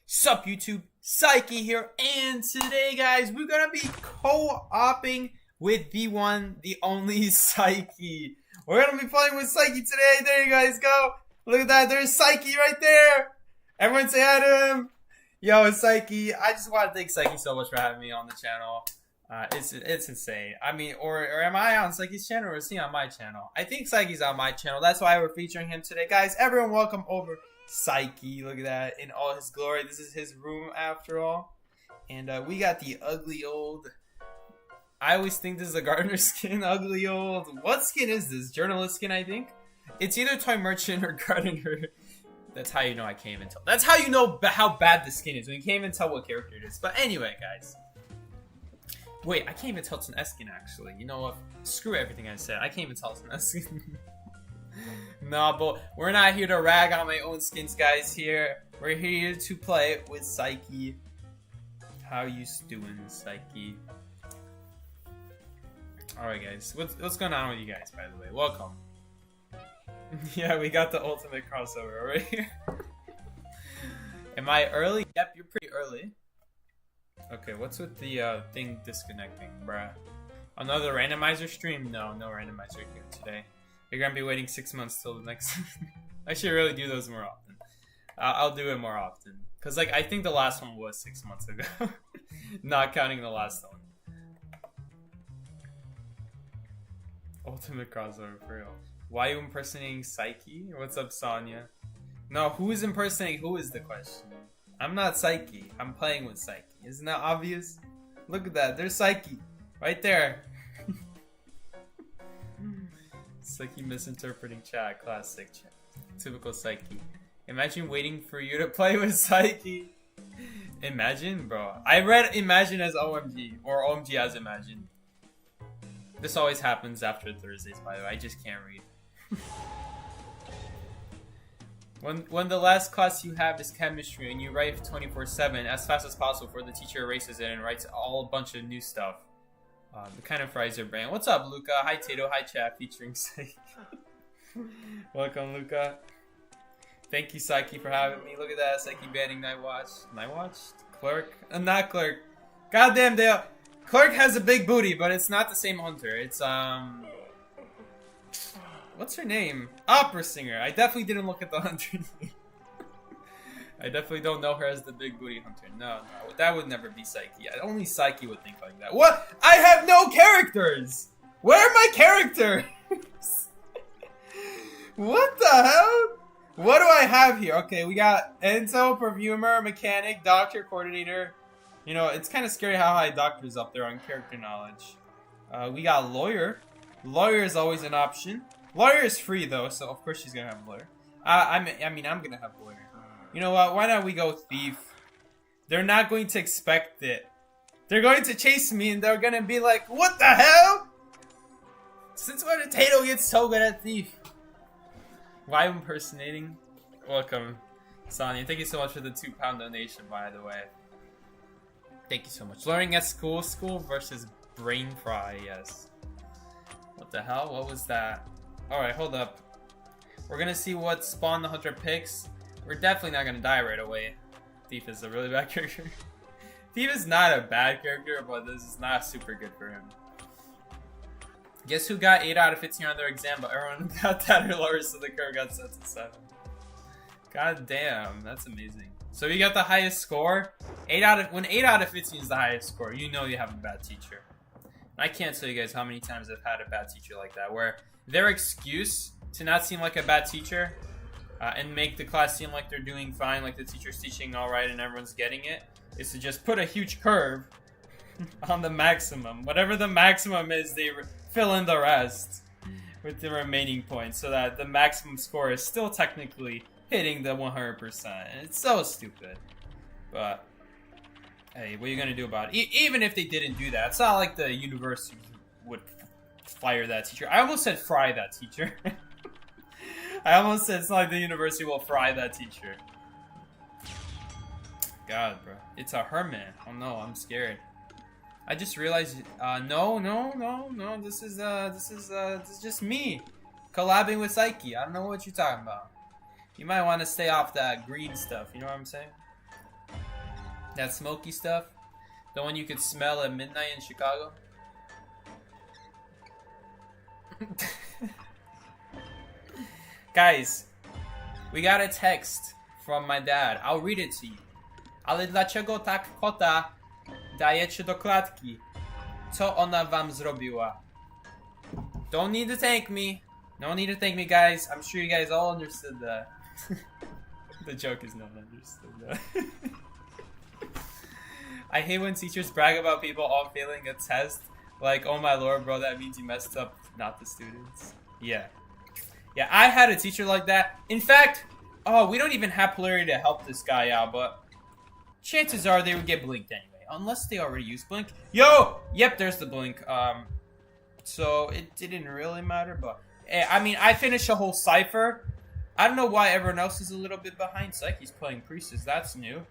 Sup YouTube, Sikey here, and today guys, we're gonna be co-oping with the one, the only Sikey. We're gonna be playing with Sikey today. There you guys go. Look at that, there's Sikey right there. Everyone say hi to him. Yo, it's Sikey. I just want to thank Sikey so much for having me on the channel. It's insane. I mean, or am I on Sikey's channel or is he on my channel? I think Sikey's on my channel. That's why we're featuring him today. Guys, everyone welcome over Sikey. Look at that in all his glory. This is his room after all. And we got the ugly old... I always think this is a gardener skin. Ugly old... What skin is this? Journalist skin, I think? It's either toy merchant or gardener. That's how you know I can't even tell. That's how you know how bad the skin is. When you can't even tell what character it is. But anyway, guys. Wait, I can't even tell it's an S skin, actually. You know what? Screw everything I said. I can't even tell it's an S skin. No, but we're not here to rag on my own skins, guys, here. We're here to play with Sikey. How you doing, Sikey? Alright, guys. What's going on with you guys, by the way? Welcome. Yeah, we got the ultimate crossover over here. Am I early? Yep, you're pretty early. Okay, what's with the thing disconnecting, bruh? Another randomizer stream? No randomizer here today. You're gonna be waiting 6 months till the next. I should really do those more often. I'll do it more often. Cause like I think the last one was 6 months ago. Not counting the last one. Ultimate crossover for real. Why are you impersonating Sikey? What's up, Sonya? No, who is impersonating who is the question. I'm not Sikey. I'm playing with Sikey. Isn't that obvious? Look at that. There's Sikey. Right there. Sikey misinterpreting chat. Classic chat. Typical Sikey. Imagine waiting for you to play with Sikey. Imagine, bro. I read Imagine as OMG, or OMG as Imagine. This always happens after Thursdays, by the way. I just can't read. When the last class you have is chemistry and you write 24/7 as fast as possible before the teacher erases it and writes a bunch of new stuff. The kind of fries your brain. What's up, Luca? Hi, Tato. Hi, chat. Featuring Sikey. Welcome, Luca. Thank you, Sikey, for having me. Look at that. Sikey banning Night Watch. Night Watch? Clerk? Not Clerk. Goddamn, Dale. Clerk has a big booty, but it's not the same Hunter. It's, what's her name? Opera singer. I definitely didn't look at the Hunter name. I definitely don't know her as the big booty Hunter. No, that would never be Sikey. Only Sikey would think like that. What? I have no characters! Where are my characters? What the hell? What do I have here? Okay, we got Enzo, perfumer, mechanic, doctor, coordinator. You know, it's kind of scary how high doctor's up there on character knowledge. We got lawyer. Lawyer is always an option. Lawyer is free though, so of course she's gonna have lawyer. I mean, I'm gonna have lawyer. You know what? Why not we go thief? They're not going to expect it. They're going to chase me and they're gonna be like, what the hell? Since when did Tato get so good at thief? Why impersonating? Welcome, Sonya. Thank you so much for the £2 donation, by the way. Thank you so much. Learning at school versus brain fry, yes. What the hell? What was that? Alright, hold up. We're gonna see what Spawn the Hunter picks. We're definitely not gonna die right away. Thief is a really bad character. Thief is not a bad character, but this is not super good for him. Guess who got 8 out of 15 on their exam, but everyone got that or lower, so the curve got set to 7. God damn, that's amazing. So you got the highest score. When 8 out of 15 is the highest score, you know you have a bad teacher. I can't tell you guys how many times I've had a bad teacher like that, where their excuse to not seem like a bad teacher and make the class seem like they're doing fine, like the teacher's teaching all right and everyone's getting it, is to just put a huge curve on the maximum. Whatever the maximum is, they fill in the rest with the remaining points so that the maximum score is still technically hitting the 100%. And it's so stupid. But hey, what are you gonna do about it? Even if they didn't do that, it's not like the university would fire that teacher. I almost said fry that teacher. I almost said it's not like the university will fry that teacher. God, bro. It's a Herman. Oh no, I'm scared. I just realized, no. This is just me collabing with Sikey. I don't know what you're talking about. You might want to stay off that green stuff. You know what I'm saying? That smoky stuff, the one you could smell at midnight in Chicago. Guys, we got a text from my dad. I'll read it to you. Ale dlaczego tak kota dajecie do klatki? Co ona wam zrobiła? Don't need to thank me. No need to thank me, guys. I'm sure you guys all understood that. The joke is not understood that. I hate when teachers brag about people all failing a test. Like, oh my lord, bro, that means you messed up, not the students. Yeah. Yeah, I had a teacher like that. In fact, oh, we don't even have polarity to help this guy out, but chances are they would get blinked anyway. Unless they already used blink. Yo! Yep, there's the blink. So it didn't really matter, but I mean, I finished a whole cipher. I don't know why everyone else is a little bit behind. Sikey's playing Priestess, that's new.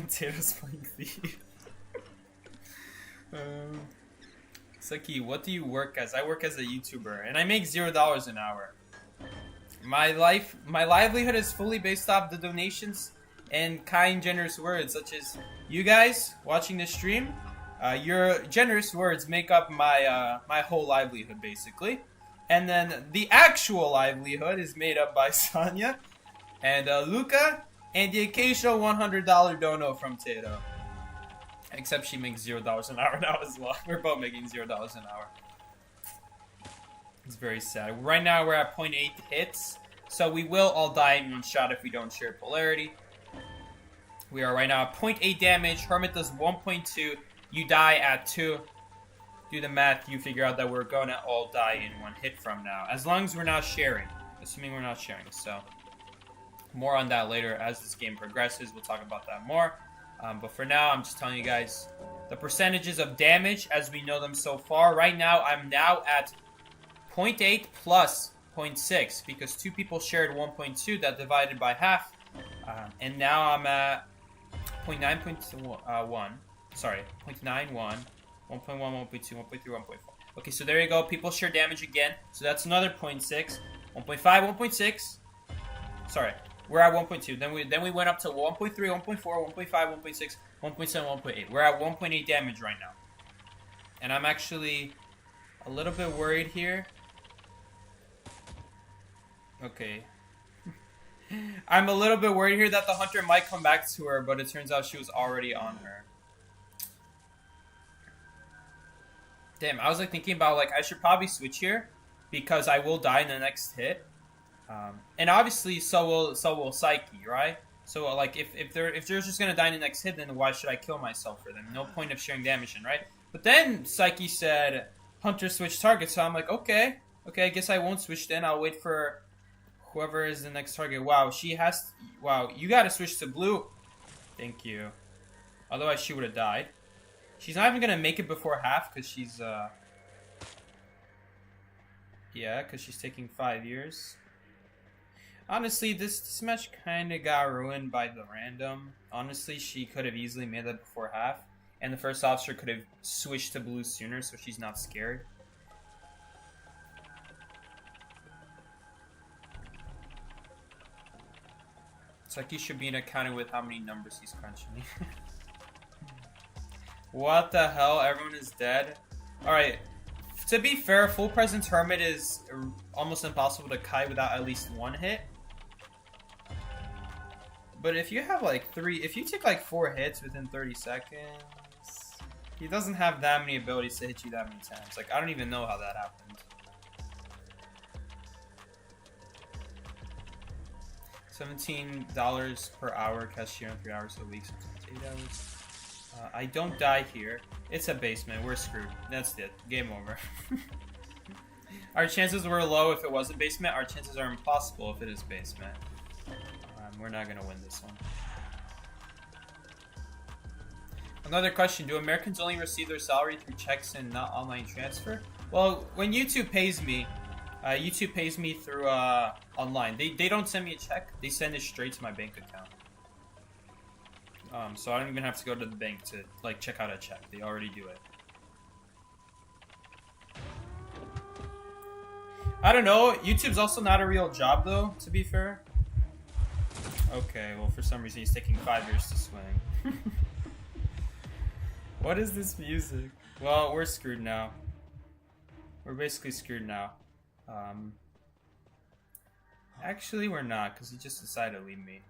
Tato's playing Thief. Sikey, what do you work as? I work as a YouTuber, and I make $0 an hour. My livelihood is fully based off the donations and kind, generous words, such as you guys watching this stream. Your generous words make up my my whole livelihood, basically. And then the actual livelihood is made up by Sonya and Luca, and the occasional $100 dono from Tato. Except she makes $0 an hour now as well. We're both making $0 an hour. It's very sad. Right now we're at 0.8 hits, so we will all die in one shot if we don't share polarity. We are right now at 0.8 damage. Hermit does 1.2. You die at 2. do the math, you figure out that we're gonna all die in one hit from now. As long as we're not sharing. Assuming we're not sharing. So, more on that later as this game progresses. We'll talk about that more. But for now, I'm just telling you guys the percentages of damage as we know them so far. Right now, I'm now at 0.8 plus 0.6 because 2 people shared 1.2. That divided by half. And now I'm at 0.9.1. Sorry, 0.91, 1.1, 1.2, 1.3, 1.4. Okay, so there you go. People share damage again. So that's another 0.6. 1.5, 1.6. Sorry, we're at 1.2. Then we went up to 1.3, 1.4, 1.5, 1.6, 1.7, 1.8. We're at 1.8 damage right now. And I'm actually a little bit worried here. Okay. I'm a little bit worried here that the hunter might come back to her, but it turns out she was already on her. Damn, I was like thinking about like I should probably switch here because I will die in the next hit. And obviously so will Sikey, right? So like if they're just gonna die in the next hit, then why should I kill myself for them? No point of sharing damage in, right? But then Sikey said hunter switch target, so I'm like, okay, I guess I won't switch then. I'll wait for whoever is the next target. Wow, wow, you gotta switch to blue. Thank you. Otherwise she would have died. She's not even gonna make it before half because she's yeah, because she's taking 5 years. Honestly, this match kind of got ruined by the random. Honestly, she could have easily made that before half. And the first officer could have switched to blue sooner so she's not scared. It's like you should be accounted with how many numbers he's crunching. What the hell? Everyone is dead? Alright. To be fair, full presence hermit is almost impossible to kite without at least one hit. But if you have like if you take like 4 hits within 30 seconds, he doesn't have that many abilities to hit you that many times. Like, I don't even know how that happened. $17 per hour, cashier on 3 hours a week, sometimes 8 hours. I don't die here. It's a basement. We're screwed. That's it. Game over. Our chances were low if it was a basement. Our chances are impossible if it is basement. We're not going to win this one. Another question. Do Americans only receive their salary through checks and not online transfer? Well, when YouTube pays me through online. They don't send me a check. They send it straight to my bank account. So I don't even have to go to the bank to like check out a check. They already do it. I don't know. YouTube's also not a real job though, to be fair. Okay, well for some reason he's taking 5 years to swing. What is this music? Well, we're screwed now. We're basically screwed now. Actually we're not, because he just decided to leave me.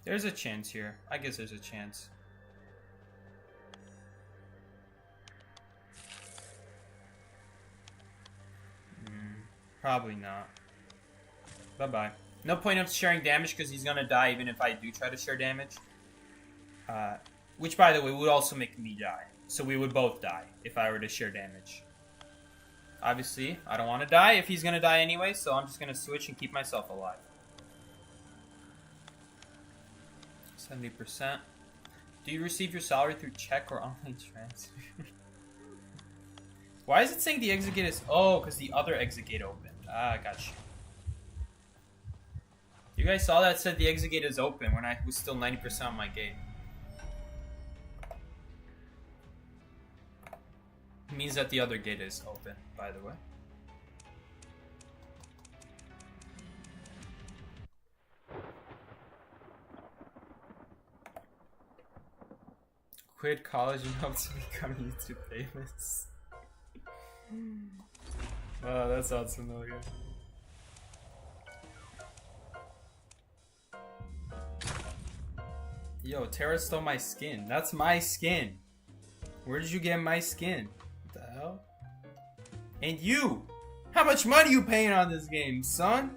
There's a chance here. I guess there's a chance. Probably not. Bye-bye. No point of sharing damage because he's gonna die even if I do try to share damage. Which, by the way, would also make me die. So we would both die if I were to share damage. Obviously, I don't want to die if he's gonna die anyway, so I'm just gonna switch and keep myself alive. 70%. Do you receive your salary through check or online transfer? Why is it saying the exit gate is... Oh, because the other exit gate opened. Ah, I got you. You guys saw that? It said the exit gate is open when I was still 90% on my gate. It means that the other gate is open, by the way. Quit college and help to become YouTube famous. Oh, that sounds familiar. Yo, Tara stole my skin. That's my skin. Where did you get my skin? What the hell? And you! How much money you paying on this game, son?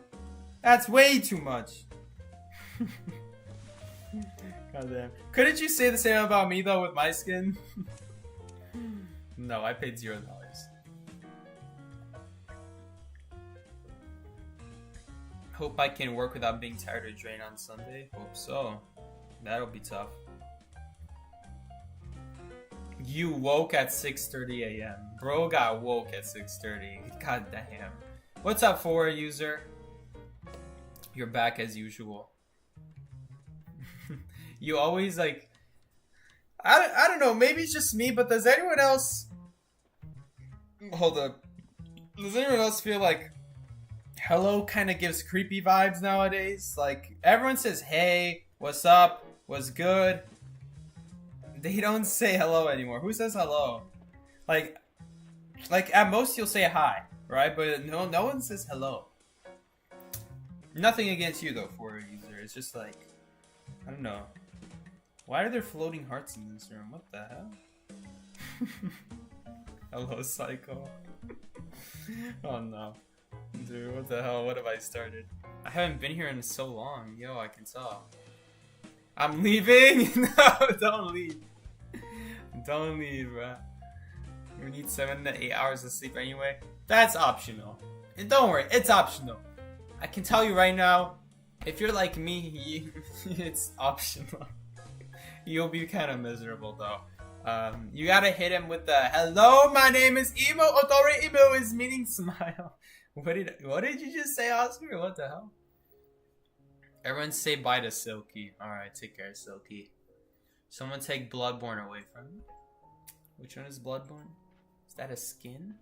That's way too much. Goddamn. Couldn't you say the same about me though with my skin? No, I paid $0. Hope I can work without being tired or drained on Sunday. Hope so. That'll be tough. You woke at 6:30 a.m. Bro got woke at 6:30. God damn. What's up, 4 user? You're back as usual. You always like... I don't know, maybe it's just me, but does anyone else... Hold up. Does anyone else feel like hello kind of gives creepy vibes nowadays? Like, everyone says, hey, what's up, what's good? They don't say hello anymore. Who says hello? Like at most you'll say hi, right? But no one says hello. Nothing against you though, for a user. It's just like, I don't know. Why are there floating hearts in this room? What the hell? Hello, Psycho. Oh no. Dude, what the hell? What have I started? I haven't been here in so long. Yo, I can tell. I'm leaving? No, don't leave. Don't leave, bruh. We need 7 to 8 hours of sleep anyway. That's optional. And don't worry, it's optional. I can tell you right now, if you're like me, it's optional. You'll be kind of miserable though. You gotta hit him with the hello, my name is Emo. Otore Emo is meaning smile. What did you just say, Oscar? What the hell? Everyone say bye to Silky. Alright, take care, Silky. Someone take Bloodborne away from me. Which one is Bloodborne? Is that a skin?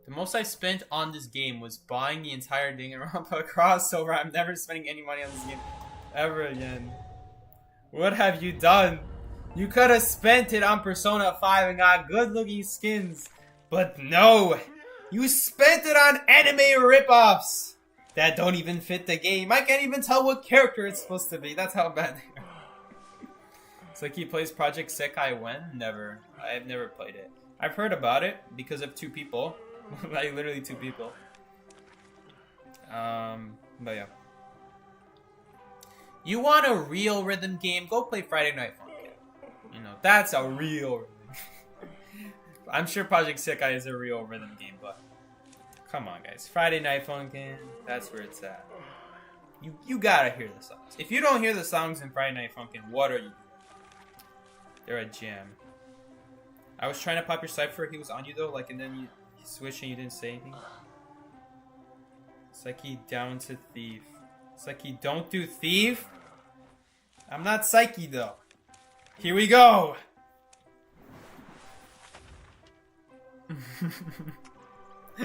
The most I spent on this game was buying the entire Danganronpa crossover. I'm never spending any money on this game ever again. What have you done? You could have spent it on Persona 5 and got good looking skins. But no! You spent it on anime ripoffs that don't even fit the game. I can't even tell what character it's supposed to be. That's how bad they are. So he plays Project Sikey when? Never. I've never played it. I've heard about it because of 2 people. Like literally 2 people. But yeah. You want a real rhythm game? Go play Friday Night Funkin'. You know, that's a real rhythm. I'm sure Project Sikey is a real rhythm game, but come on, guys. Friday Night Funkin', that's where it's at. You gotta hear the songs. If you don't hear the songs in Friday Night Funkin', what are you doing? They're a jam. I was trying to pop your cipher. He was on you though, like, and then you switched and you didn't say anything. Psyche down to thief. Psyche, don't do thief. I'm not Psyche though. Here we go.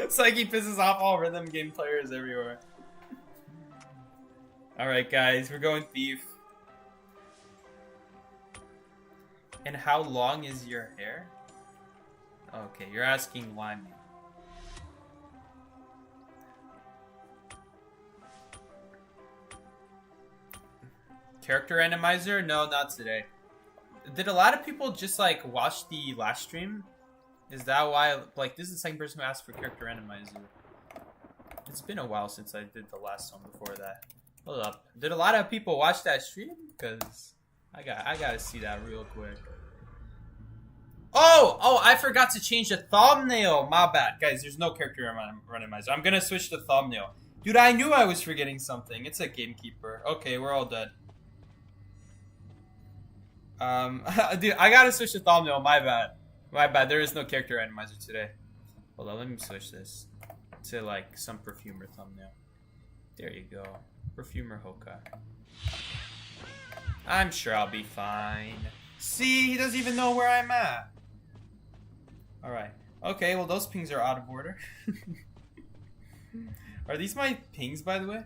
Psyche pisses off all rhythm game players everywhere. Alright guys, we're going thief. And how long is your hair? Okay, you're asking why me. Character randomizer? No, not today. Did a lot of people just like watch the last stream? Is that why, like, this is the second person who asked for character randomizer. It's been a while since I did the last one before that. Hold up. Did a lot of people watch that stream? Because I gotta see that real quick. Oh, I forgot to change the thumbnail. My bad. Guys, there's no character randomizer. I'm gonna switch the thumbnail. Dude, I knew I was forgetting something. It's a gamekeeper. Okay, we're all dead. Dude, I gotta switch the thumbnail. My bad. My bad. There is no character randomizer today. Hold on, let me switch this to like some perfumer thumbnail. There you go. Perfumer Hoka. I'm sure I'll be fine. See, he doesn't even know where I'm at. Alright. Okay, well those pings are out of order. Are these my pings, by the way?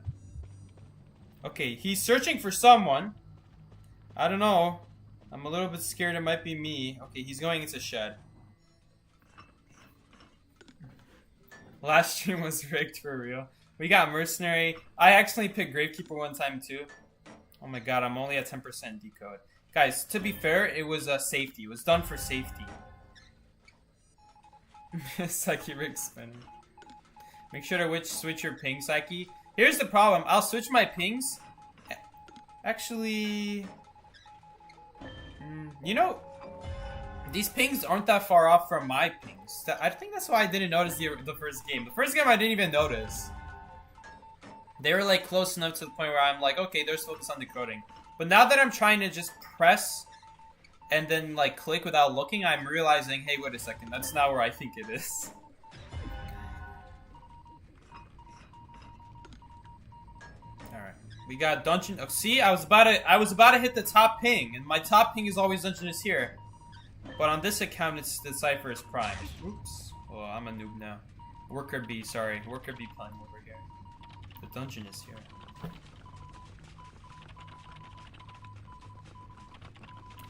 Okay, he's searching for someone. I don't know. I'm a little bit scared it might be me. Okay, he's going into shed. Last stream was rigged for real. We got mercenary. I actually picked gravekeeper one time too. Oh my god, I'm only at 10% decode. Guys, to be fair, it was safety. It was done for safety. Psyche rig spinning. Make sure to switch your ping, Psyche. Here's the problem. I'll switch my pings. Actually... you know... These pings aren't that far off from my pings. I think that's why I didn't notice the first game. The first game I didn't even notice. They were like close enough to the point where I'm like, okay, they're focused on decoding. But now that I'm trying to just press and then like click without looking, I'm realizing, hey, wait a second, that's not where I think it is. Alright. We got dungeon. Oh, see, I was about to hit the top ping, and my top ping is always dungeon is here. But on this account, it's the Cypher is prime. Oops. Oh, I'm a noob now. Worker B, sorry. Worker B playing over here. The dungeon is here.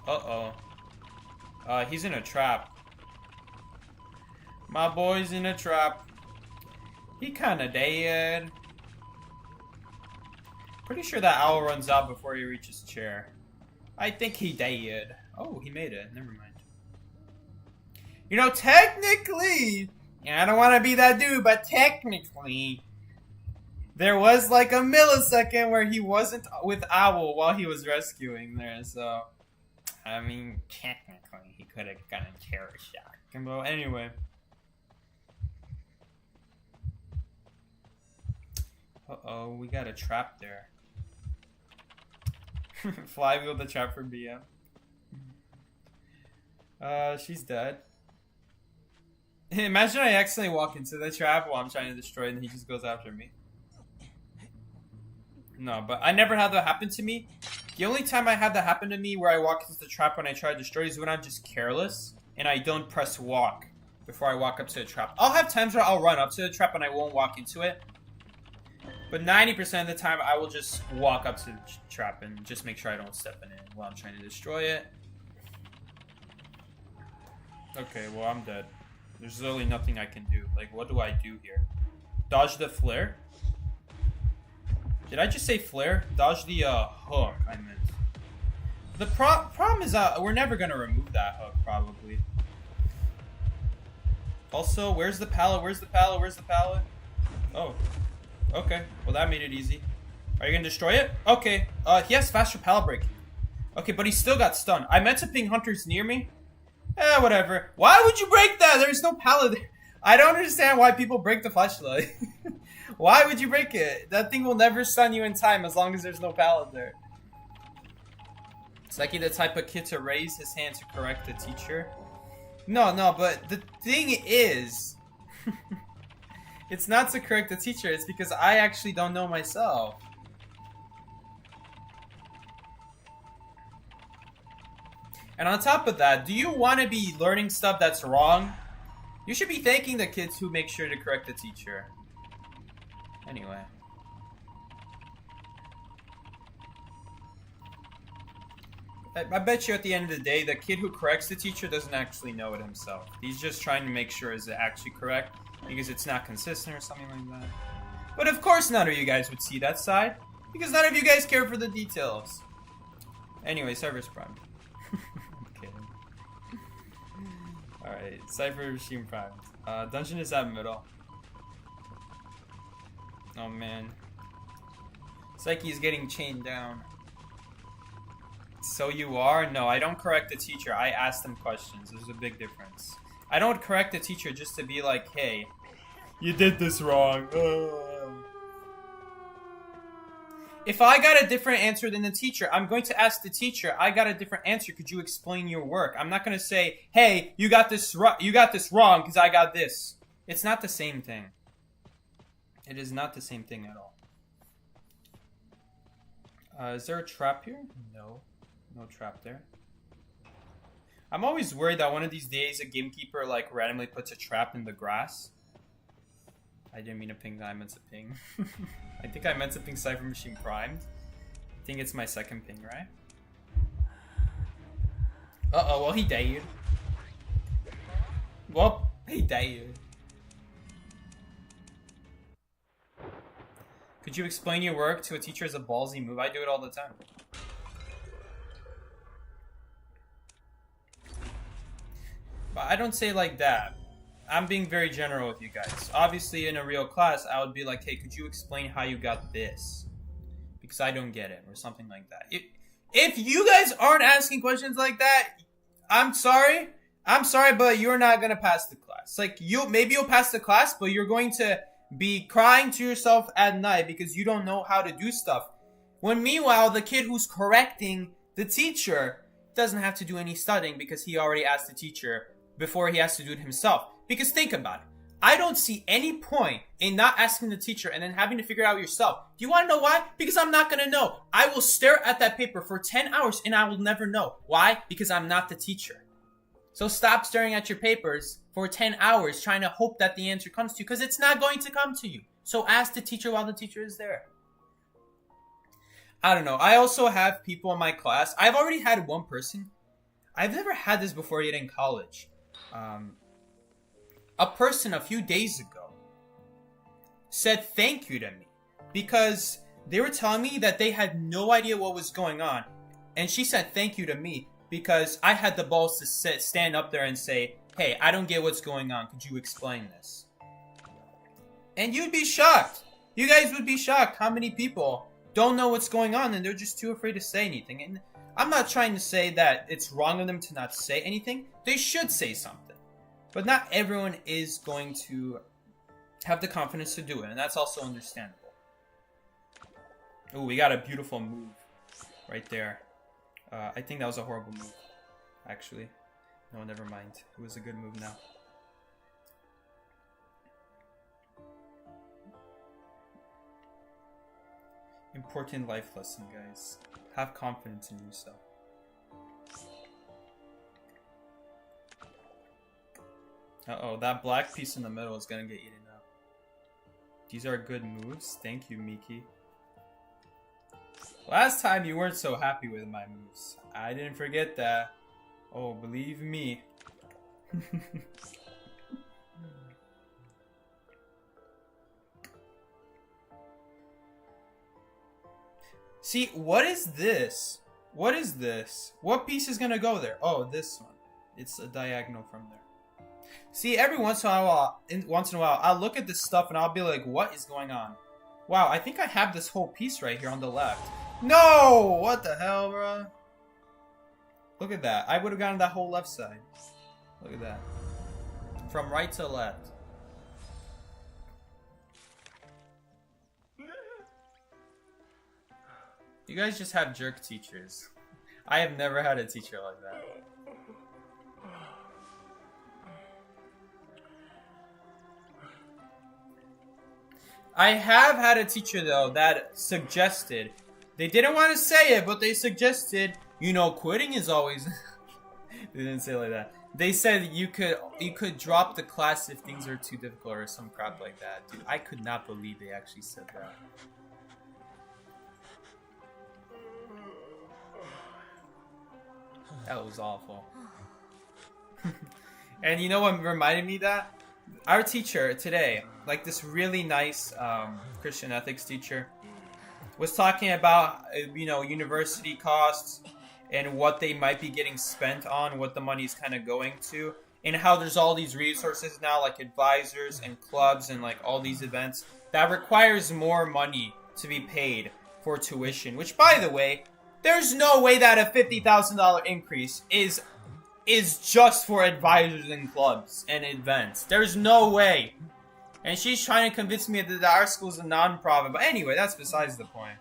Uh-oh. He's in a trap. My boy's in a trap. He kinda dead. Pretty sure that owl runs out before he reaches chair. I think he dead. Oh, he made it. Never mind. You know, technically, I don't want to be that dude, but technically, there was like a millisecond where he wasn't with Owl while he was rescuing there, so, I mean, technically, he could have gotten a chair shot. Well, anyway. Uh-oh, we got a trap there. Flywheel the trap for BM. She's dead. Imagine I accidentally walk into the trap while I'm trying to destroy it and he just goes after me. No, but I never had that happen to me. The only time I had that happen to me where I walk into the trap when I try to destroy it is when I'm just careless and I don't press walk before I walk up to the trap. I'll have times where I'll run up to the trap and I won't walk into it. But 90% of the time I will just walk up to the trap and just make sure I don't step in it while I'm trying to destroy it. Okay, well, I'm dead. There's literally nothing I can do. Like, what do I do here? Dodge the flare? Did I just say flare? Dodge the hook, I meant. The problem is we're never going to remove that hook, probably. Also, where's the pallet? Where's the pallet? Where's the pallet? Oh. Okay. Well, that made it easy. Are you going to destroy it? Okay. He has faster pallet breaking. Okay, but he still got stunned. I meant to ping hunters near me. Whatever. Why would you break that? There's no pallet there. I don't understand why people break the flashlight. Why would you break it? That thing will never stun you in time as long as there's no pallet there. Sikey the type of kid to raise his hand to correct the teacher. No, but the thing is... it's not to correct the teacher, it's because I actually don't know myself. And on top of that, do you want to be learning stuff that's wrong? You should be thanking the kids who make sure to correct the teacher. Anyway. I bet you at the end of the day, the kid who corrects the teacher doesn't actually know it himself. He's just trying to make sure is it actually correct because it's not consistent or something like that. But of course none of you guys would see that side because none of you guys care for the details. Anyway, Cypher's primed. Alright, Cypher machine primed. Dungeon is at middle. Oh man. Sikey is getting chained down. So you are? No, I don't correct the teacher. I ask them questions. There's a big difference. I don't correct the teacher just to be like, hey, you did this wrong. If I got a different answer than the teacher, I'm going to ask the teacher, I got a different answer. Could you explain your work? I'm not going to say, hey, you got this wrong because I got this. It's not the same thing. It is not the same thing at all. Is there a trap here? No. No trap there. I'm always worried that one of these days a gamekeeper like randomly puts a trap in the grass. I didn't mean to ping that, I meant to ping. I think I meant to ping Cypher Machine primed. I think it's my second ping, right? Uh-oh, well he died. Well, he died. Could you explain your work to a teacher as a ballsy move? I do it all the time. But I don't say like that. I'm being very general with you guys. Obviously, in a real class, I would be like, hey, could you explain how you got this? Because I don't get it, or something like that. If you guys aren't asking questions like that, I'm sorry. I'm sorry, but you're not gonna pass the class. Like, maybe you'll pass the class, but you're going to be crying to yourself at night because you don't know how to do stuff. When meanwhile, the kid who's correcting the teacher doesn't have to do any studying because he already asked the teacher before he has to do it himself. Because think about it. I don't see any point in not asking the teacher and then having to figure it out yourself. Do you want to know why? Because I'm not going to know. I will stare at that paper for 10 hours and I will never know. Why? Because I'm not the teacher. So stop staring at your papers for 10 hours trying to hope that the answer comes to you because it's not going to come to you. So ask the teacher while the teacher is there. I don't know. I also have people in my class. I've already had one person. I've never had this before yet in college. A person a few days ago said thank you to me because they were telling me that they had no idea what was going on. And she said thank you to me because I had the balls to stand up there and say, hey, I don't get what's going on. Could you explain this? And you'd be shocked. You guys would be shocked how many people don't know what's going on and they're just too afraid to say anything. And I'm not trying to say that it's wrong of them to not say anything. They should say something. But not everyone is going to have the confidence to do it. And that's also understandable. Oh, we got a beautiful move right there. I think that was a horrible move, actually. No, never mind. It was a good move now. Important life lesson, guys. Have confidence in yourself. Uh-oh, that black piece in the middle is gonna get eaten up. These are good moves. Thank you, Miki. Last time you weren't so happy with my moves. I didn't forget that. Oh, believe me. See, what is this? What is this? What piece is gonna go there? Oh, this one. It's a diagonal from there. See, every once in a while, I'll look at this stuff and I'll be like, what is going on? Wow, I think I have this whole piece right here on the left. No! What the hell, bro? Look at that. I would have gotten that whole left side. Look at that. From right to left. You guys just have jerk teachers. I have never had a teacher like that. I have had a teacher, though, that suggested, they didn't want to say it, but they suggested, you know, quitting is always, they didn't say it like that. They said you could drop the class if things are too difficult or some crap like that. Dude, I could not believe they actually said that. That was awful. And you know what reminded me of that? Our teacher today, like this really nice Christian ethics teacher, was talking about, you know, university costs and what they might be getting spent on, what the money's kind of going to, and how there's all these resources now, like advisors and clubs and like all these events that requires more money to be paid for tuition. Which, by the way, there's no way that a $50,000 increase is just for advisors and clubs and events. There's no way. And she's trying to convince me that our school's a non-profit. But anyway, that's besides the point.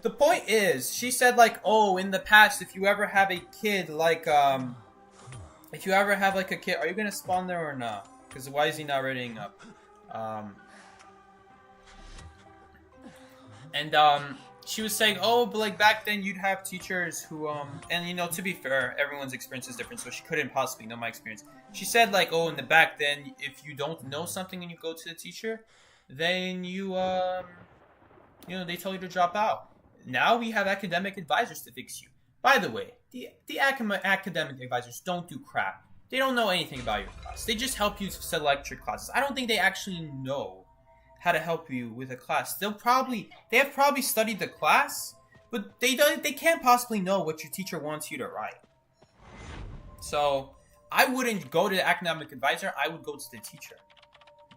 The point is, she said like, oh, in the past, if you ever have a kid like, if you ever have like a kid, are you gonna spawn there or not? Because why is he not readying up? She was saying, oh, but like back then you'd have teachers who, and you know, to be fair, everyone's experience is different, so she couldn't possibly know my experience. She said like, oh, in the back then, if you don't know something and you go to the teacher, then you know, they tell you to drop out. Now we have academic advisors to fix you. By the way, the academic advisors don't do crap. They don't know anything about your class. They just help you select your classes. I don't think they actually know how to help you with a class. They have probably studied the class, but they can't possibly know what your teacher wants you to write. So I wouldn't go to the academic advisor. I would go to the teacher,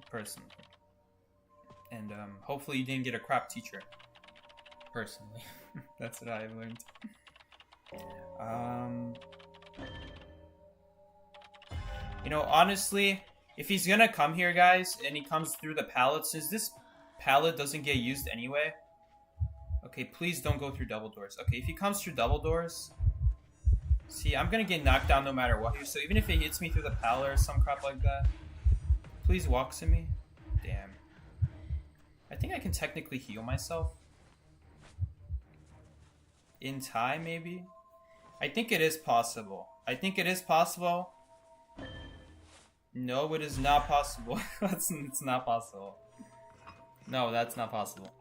personally. And hopefully you didn't get a crap teacher. Personally, that's what I learned. You know, honestly, if he's gonna come here, guys, and he comes through the pallet, since this pallet doesn't get used anyway. Okay, please don't go through double doors. Okay, if he comes through double doors, see, I'm gonna get knocked down no matter what here. So even if it hits me through the pallet or some crap like that, please walk to me. Damn. I think I can technically heal myself. In time, maybe? I think it is possible. I think it is possible. No, it is not possible. It's not possible. No, that's not possible.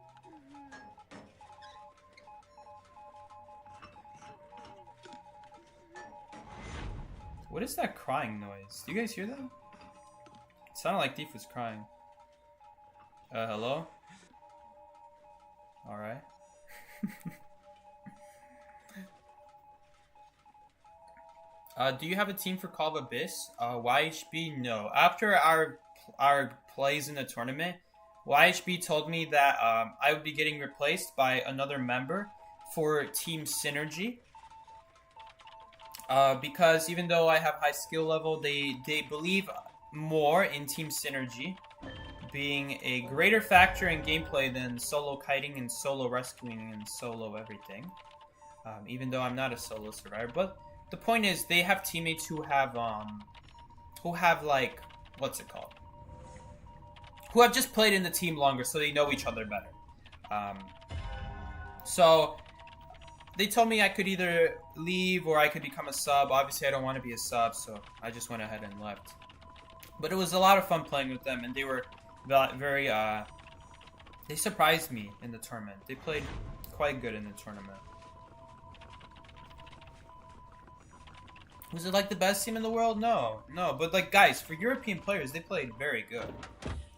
What is that crying noise? Do you guys hear that? It sounded like Thief was crying. Hello? Alright. Do you have a team for Call of Abyss? YHB, no. After our plays in the tournament, YHB told me that I would be getting replaced by another member for Team Synergy. Because even though I have high skill level, they believe more in Team Synergy being a greater factor in gameplay than solo kiting and solo rescuing and solo everything. Even though I'm not a solo survivor, but the point is they have teammates who have like, what's it called? Who have just played in the team longer, so they know each other better. So they told me I could either leave or I could become a sub. Obviously, I don't want to be a sub, so I just went ahead and left. But it was a lot of fun playing with them, and they were very, they surprised me in the tournament. They played quite good in the tournament. Was it like the best team in the world? No. But like, guys, for European players, they played very good.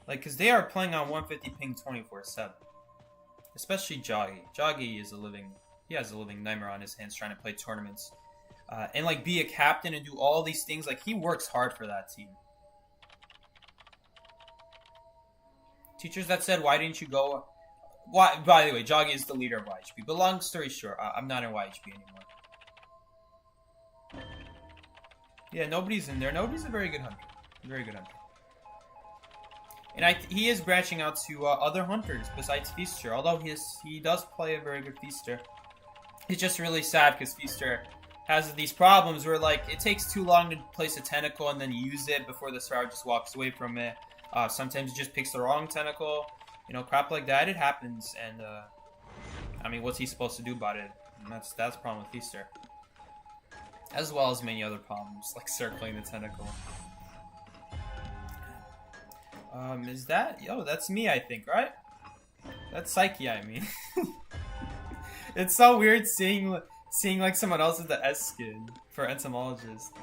Like, because they are playing on 150 ping 24/7. Especially Joggy. Joggy is he has a living nightmare on his hands trying to play tournaments. And like be a captain and do all these things. Like, he works hard for that team. Teachers that said, why didn't you go? Why? By the way, Joggy is the leader of YHB. But long story short, I'm not in YHB anymore. Yeah, nobody's in there. Nobody's a very good hunter. Very good hunter. And he is branching out to other hunters besides Feaster. Although he does play a very good Feaster. It's just really sad because Feaster has these problems where, like, it takes too long to place a tentacle and then use it before the survivor just walks away from it. Sometimes it just picks the wrong tentacle. You know, crap like that. It happens. And, I mean, what's he supposed to do about it? And that's the problem with Feaster. As well as many other problems, like circling the tentacle. Is that? Yo, that's me, I think, right? That's Sikey, I mean. It's so weird seeing like someone else with the S skin for entomologist.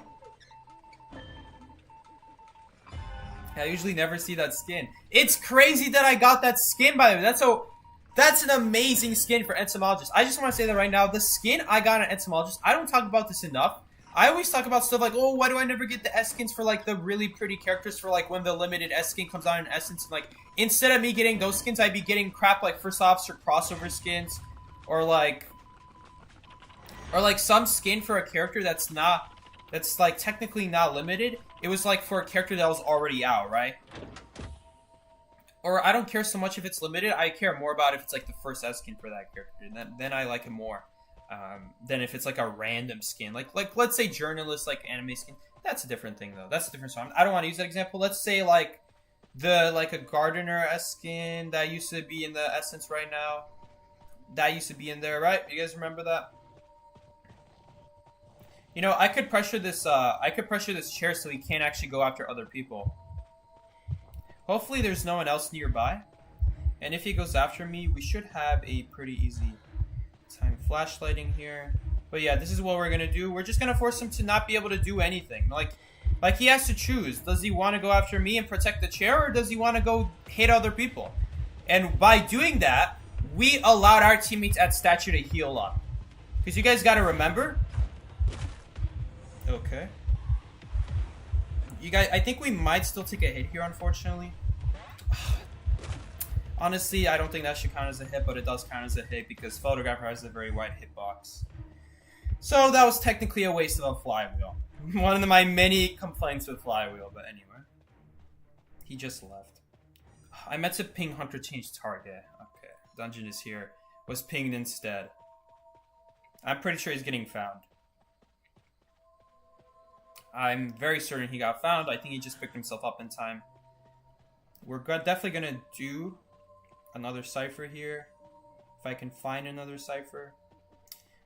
I usually never see that skin. It's crazy that I got that skin, by the way. That's an amazing skin for entomologist. I just want to say that right now. The skin I got on entomologist, I don't talk about this enough. I always talk about stuff like, oh, why do I never get the S skins for like the really pretty characters for like when the limited S skin comes out in Essence? And like, instead of me getting those skins, I'd be getting crap like First Officer crossover skins, or like some skin for a character that's like technically not limited. It was like for a character that was already out, right? Or I don't care so much if it's limited. I care more about if it's like the first S skin for that character. And then I like it more. Than if it's like a random skin. Like let's say journalist, like anime skin. That's a different thing though. That's a different song. I don't want to use that example. Let's say like a gardener S skin that used to be in the Essence right now. That used to be in there, right? You guys remember that? You know, I could pressure this chair so he can't actually go after other people. Hopefully there's no one else nearby. And if he goes after me, we should have a pretty easy time flashlighting here. But yeah, this is what we're gonna do. We're just gonna force him to not be able to do anything. Like he has to choose. Does he want to go after me and protect the chair, or does he want to go hit other people? And by doing that, we allowed our teammates at statue to heal up. Because you guys gotta remember. Okay. You guys, I think we might still take a hit here, unfortunately. Honestly, I don't think that should count as a hit, but it does count as a hit because Photographer has a very wide hitbox. So that was technically a waste of a flywheel. One of my many complaints with Flywheel, but anyway. He just left. I meant to ping Hunter change target. Okay, dungeon is here. Was pinged instead. I'm pretty sure he's getting found. I'm very certain he got found. I think he just picked himself up in time. We're definitely gonna do another cipher here. If I can find another cipher.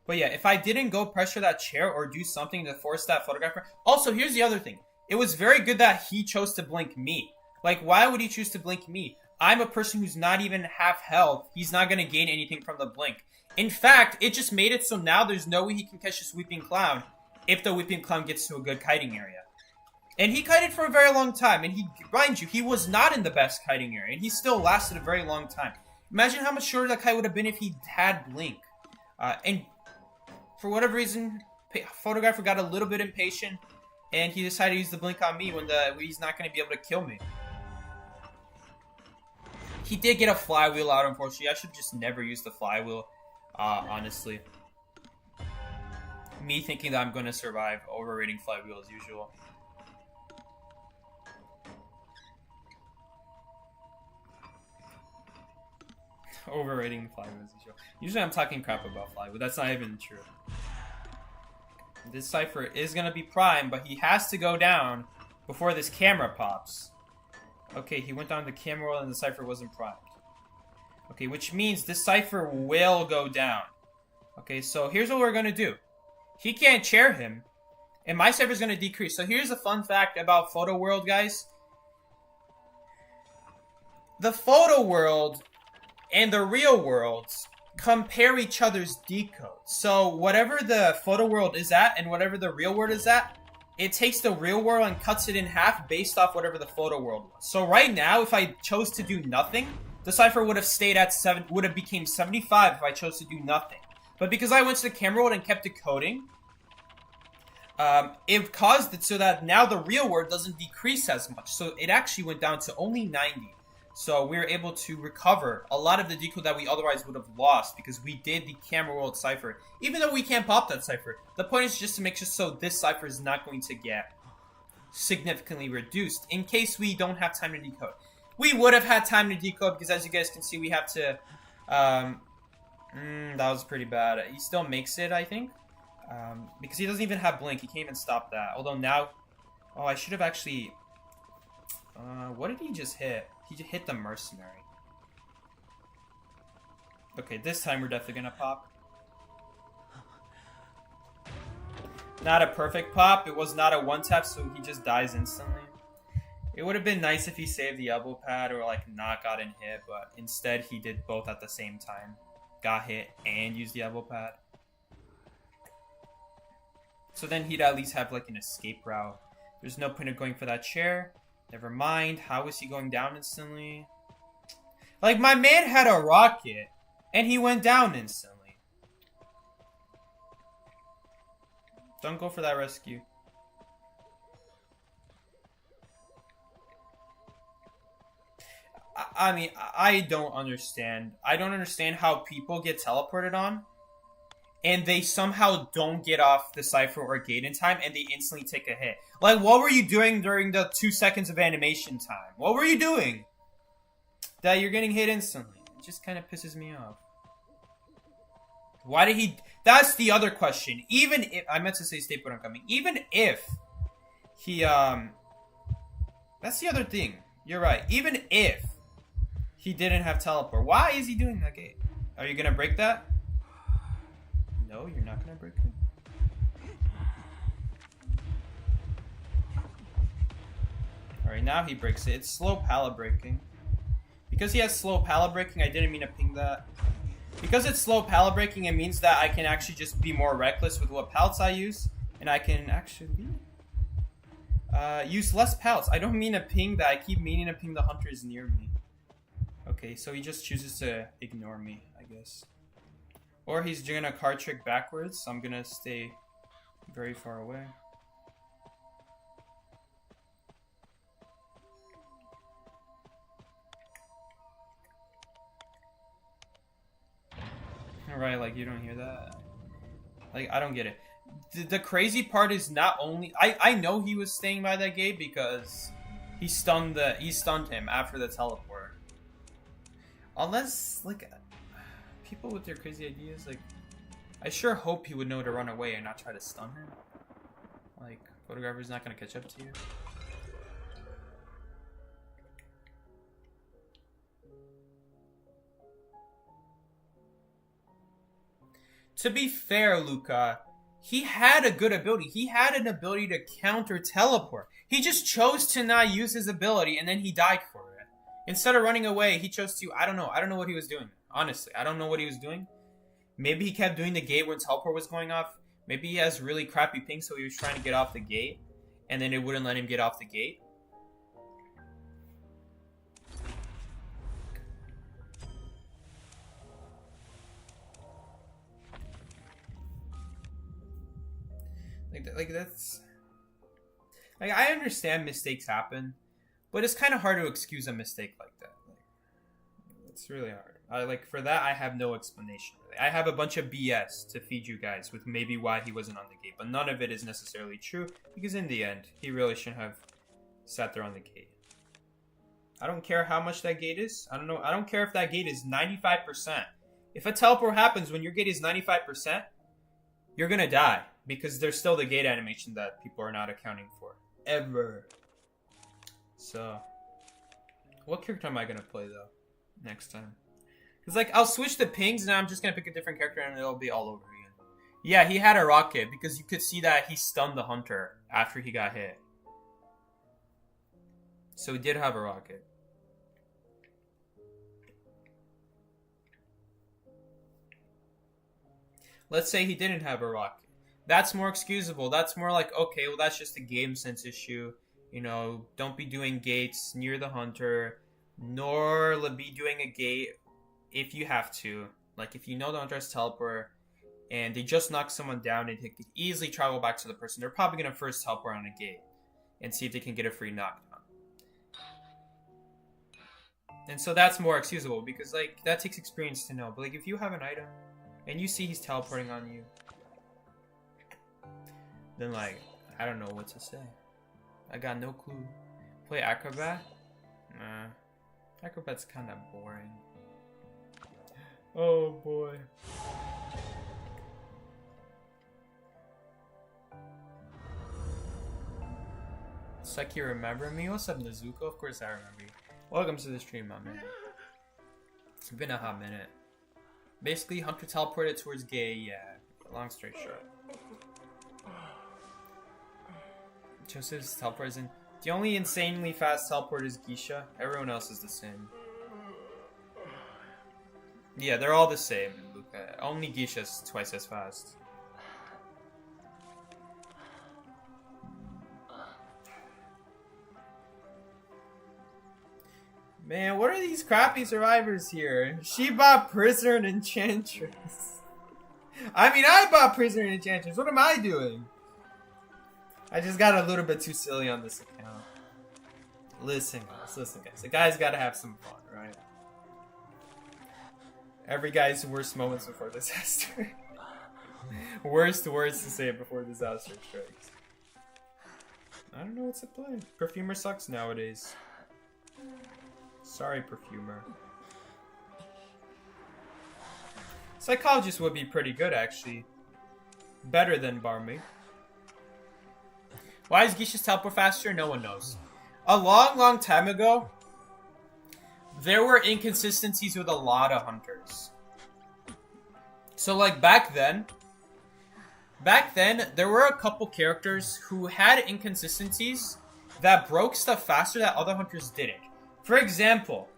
But yeah, if I didn't go pressure that chair or do something to force that photographer. Also, here's the other thing. It was very good that he chose to blink me. Like, why would he choose to blink me? I'm a person who's not even half health. He's not going to gain anything from the blink. In fact, it just made it so now there's no way he can catch this Weeping Clown if the Weeping Clown gets to a good kiting area. And he kited for a very long time. And mind you, he was not in the best kiting area. And he still lasted a very long time. Imagine how much shorter that kite would have been if he had blink. And for whatever reason, photographer got a little bit impatient. And he decided to use the blink on me when he's not going to be able to kill me. He did get a flywheel out, unfortunately. I should just never use the flywheel, honestly. Me thinking that I'm going to survive, overrating flywheel as usual. Overrating flywheel as usual. Usually I'm talking crap about flywheel. That's not even true. This cipher is going to be prime, but he has to go down before this camera pops. Okay, he went down the camera roll and the cipher wasn't primed. Okay, which means this cipher will go down. Okay, so here's what we're going to do. He can't chair him, and my cipher's going to decrease. So here's a fun fact about Photo World, guys. The Photo World and the real worlds compare each other's decodes. So whatever the Photo World is at and whatever the real world is at, it takes the real world and cuts it in half based off whatever the photo world was. So right now, if I chose to do nothing, the cipher would have stayed at 7, would have became 75 if I chose to do nothing. But because I went to the camera world and kept decoding, it caused it so that now the real world doesn't decrease as much. So it actually went down to only 90. So we were able to recover a lot of the decode that we otherwise would have lost because we did the camera world cipher. Even though we can't pop that cipher, the point is just to make sure so this cipher is not going to get significantly reduced in case we don't have time to decode. We would have had time to decode because as you guys can see, we have to... that was pretty bad. He still makes it, I think. Because he doesn't even have blink. He can't even stop that. Although now... Oh, I should have actually... what did he just hit? He just hit the mercenary. Okay, this time we're definitely gonna pop. Not a perfect pop. It was not a one-tap, so he just dies instantly. It would have been nice if he saved the elbow pad or, like, not gotten hit, but instead he did both at the same time. Got hit and used the elbow pad. So then he'd at least have, like, an escape route. There's no point of going for that chair. Never mind. How is he going down instantly? Like, my man had a rocket, and he went down instantly. Don't go for that rescue. I mean, I don't understand. I don't understand how people get teleported on, and they somehow don't get off the cipher or gate in time, and they instantly take a hit. Like, what were you doing during the 2 seconds of animation time? What were you doing? That you're getting hit instantly. It just kind of pisses me off. Why did he... That's the other question. Even if... I meant to say stay put on coming. Even if he, That's the other thing. You're right. Even if he didn't have teleport, why is he doing that gate? Are you going to break that? No, you're not going to break it. Alright, now he breaks it. It's slow pallet breaking. Because he has slow pallet breaking, I didn't mean to ping that. Because it's slow pallet breaking, it means that I can actually just be more reckless with what pallets I use. And I can actually use less pallets. I don't mean to ping that. I keep meaning to ping the hunters near me. Okay, so he just chooses to ignore me, I guess. Or he's doing a card trick backwards, so I'm gonna stay very far away. Right, like, you don't hear that? Like, I don't get it. the crazy part is not only I know he was staying by that gate because he stunned him after the teleport. Unless like people with their crazy ideas, like I sure hope he would know to run away and not try to stun him. Like photographer's not gonna catch up to you. To be fair, Luca, he had a good ability. He had an ability to counter teleport. He just chose to not use his ability, and then he died for it. Instead of running away, he chose to, I don't know what he was doing. Honestly, I don't know what he was doing. Maybe he kept doing the gate when teleport was going off. Maybe he has really crappy ping, so he was trying to get off the gate, and then it wouldn't let him get off the gate. Like that's like I understand mistakes happen, but it's kind of hard to excuse a mistake like that. Like, it's really hard. Like for that, I have no explanation. Really. I have a bunch of BS to feed you guys with maybe why he wasn't on the gate, but none of it is necessarily true because in the end, he really shouldn't have sat there on the gate. I don't care how much that gate is. I don't care if that gate is 95%. If a teleport happens when your gate is 95%, you're gonna die. Because there's still the gate animation that people are not accounting for. Ever. So. What character am I going to play, though? Next time. Because, like, I'll switch the pings, and I'm just going to pick a different character, and it'll be all over again. Yeah, he had a rocket, because you could see that he stunned the hunter after he got hit. So he did have a rocket. Let's say he didn't have a rocket. That's more excusable. That's more like, okay, well, that's just a game sense issue. You know, don't be doing gates near the hunter, nor be doing a gate if you have to. Like, if you know the hunter has teleport, and they just knock someone down, and they could easily travel back to the person, they're probably going to first teleport on a gate, and see if they can get a free knockdown. And so that's more excusable, because, like, that takes experience to know. But, like, if you have an item, and you see he's teleporting on you, then, like, I don't know what to say. I got no clue. Play Acrobat? Nah. Acrobat's kind of boring. Oh, boy. Sikey, remember me? What's up, Nezuko? Of course I remember you. Welcome to the stream, my man. It's been a hot minute. Basically, Hunter teleported towards Gay, yeah. Long story short. Joseph's teleport is in. The only insanely fast teleport is Geisha. Everyone else is the same. Yeah, they're all the same, Luca. Only Geisha's twice as fast. Man, what are these crappy survivors here? She bought Prisoner and Enchantress. I mean, I bought Prisoner and Enchantress. What am I doing? I just got a little bit too silly on this account. Listen guys. The guy's gotta have some fun, right? Every guy's worst moments before disaster. Worst words to say before disaster strikes. I don't know what to play. Perfumer sucks nowadays. Sorry, Perfumer. Psychologist would be pretty good, actually. Better than Barmaid. Why is Geisha's teleport faster? No one knows. A long time ago, there were inconsistencies with a lot of hunters. So, like, back then, there were a couple characters who had inconsistencies that broke stuff faster that other hunters didn't. For example,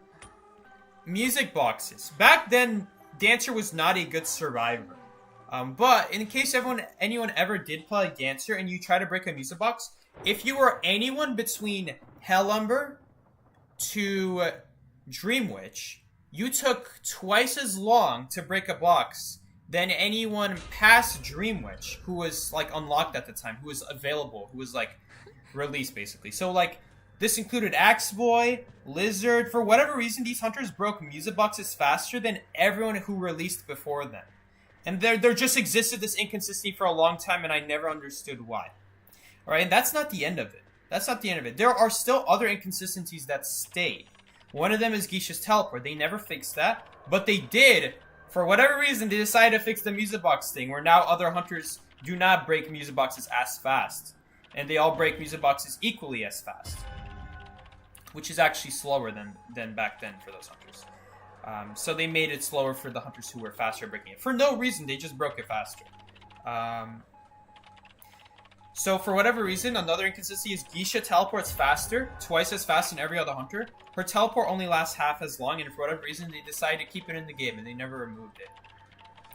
music boxes. Back then, Dancer was not a good survivor. But in case anyone ever did play Dancer and you try to break a music box, if you were anyone between Hellumber to Dream Witch, you took twice as long to break a box than anyone past Dream Witch, who was like unlocked at the time, who was available, who was like released basically. So like this included Axe Boy, Lizard. For whatever reason, these hunters broke music boxes faster than everyone who released before them. And there just existed this inconsistency for a long time, and I never understood why. All right, and that's not the end of it. That's not the end of it. There are still other inconsistencies that stayed. One of them is Geisha's teleport. They never fixed that, but they did. For whatever reason, they decided to fix the music box thing, where now other hunters do not break music boxes as fast. And they all break music boxes equally as fast. Which is actually slower than back then for those hunters. So they made it slower for the hunters who were faster at breaking it. For no reason, they just broke it faster. So for whatever reason, another inconsistency is Geisha teleports faster, twice as fast than every other hunter. Her teleport only lasts half as long, and for whatever reason, they decided to keep it in the game, and they never removed it.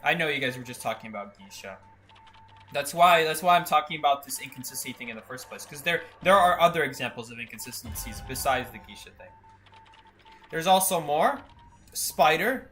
I know you guys were just talking about Geisha. That's why I'm talking about this inconsistency thing in the first place, because there are other examples of inconsistencies besides the Geisha thing. There's also more. Spider.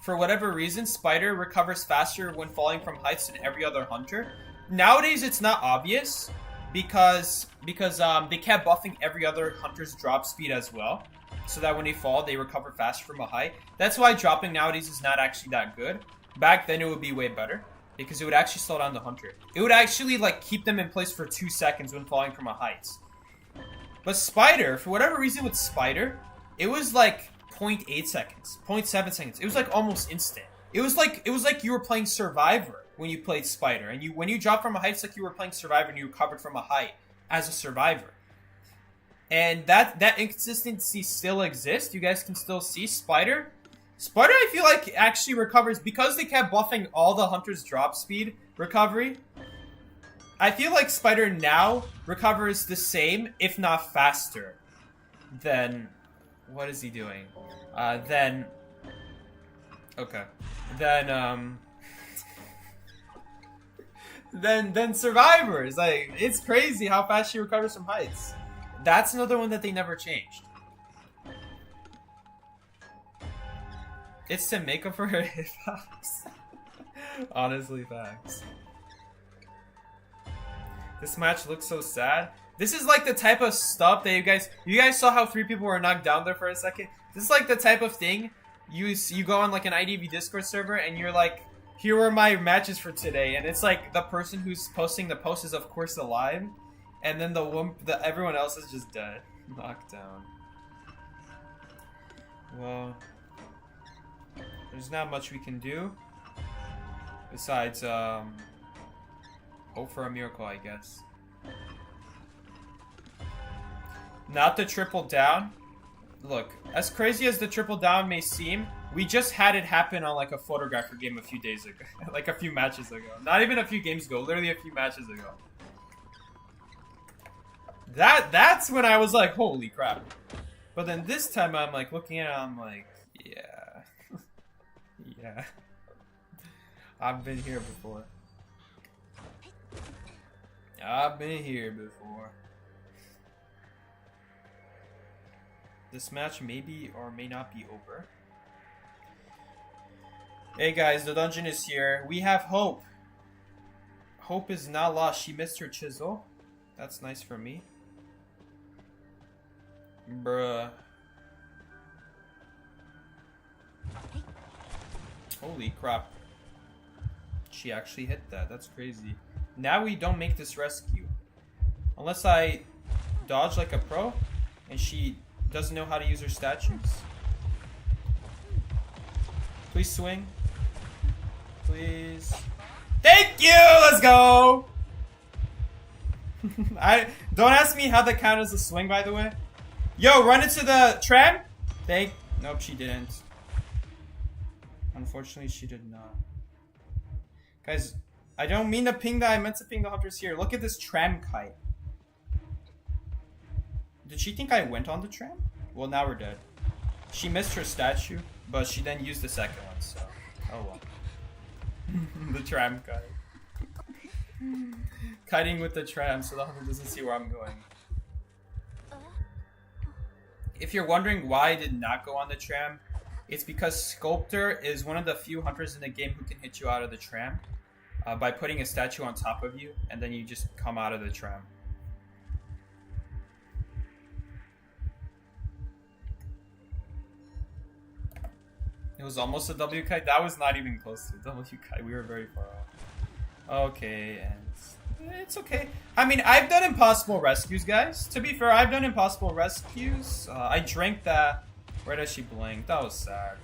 For whatever reason, Spider recovers faster when falling from heights than every other hunter. Nowadays, it's not obvious because they kept buffing every other hunter's drop speed as well, so that when they fall, they recover faster from a height. That's why dropping nowadays is not actually that good. Back then, it would be way better because it would actually slow down the hunter. It would actually like keep them in place for 2 seconds when falling from a height. But Spider, for whatever reason with Spider, it was like 0.8 seconds, 0.7 seconds. It was like almost instant. It was like you were playing Survivor when you played Spider, and when you dropped from a height, it's like you were playing Survivor and you recovered from a height as a survivor. And that inconsistency still exists. You guys can still see Spider. Spider, I feel like actually recovers because they kept buffing all the hunters' drop speed recovery. I feel like Spider now recovers the same, if not faster, than what is he doing? Then Survivors. Like, it's crazy how fast she recovers from heights. That's another one that they never changed. It's to make up for her hitbox. Honestly, facts. This match looks so sad. This is like the type of stuff that you guys saw how 3 people were knocked down there for a second. This is like the type of thing you go on like an IDV Discord server and you're like, here are my matches for today, and it's like the person who's posting the post is of course alive, and then everyone else is just dead, knocked down. Well, there's not much we can do besides hope for a miracle, I guess. Not the triple down. Look, as crazy as the triple down may seem, we just had it happen on like a photographer game a few days ago. Like a few matches ago. Not even a few games ago, literally a few matches ago. That's when I was like, holy crap. But then this time I'm like looking at it, I'm like, yeah. Yeah. I've been here before. I've been here before. This match may be or may not be over. Hey guys, the dungeon is here. We have Hope. Hope is not lost. She missed her chisel. That's nice for me. Bruh. Holy crap. She actually hit that. That's crazy. Now we don't make this rescue. Unless I dodge like a pro and she doesn't know how to use her statues. Please swing. Please. Thank you! Let's go! Don't ask me how that counts as a swing, by the way. Yo, run into the tram? Nope, she didn't. Unfortunately, she did not. Guys, I don't mean to ping that. I meant to ping the hunters here. Look at this tram kite. Did she think I went on the tram? Well, now we're dead. She missed her statue, but she then used the second one, so... Oh well. The tram kite. Kiting with the tram so the hunter doesn't see where I'm going. If you're wondering why I did not go on the tram, it's because Sculptor is one of the few hunters in the game who can hit you out of the tram by putting a statue on top of you, and then you just come out of the tram. It was almost a W kite. That was not even close to a W kite. We were very far off. Okay, and it's okay. I mean, I've done impossible rescues, guys. To be fair, I've done impossible rescues. I drank that. Where does she blink? That was sad.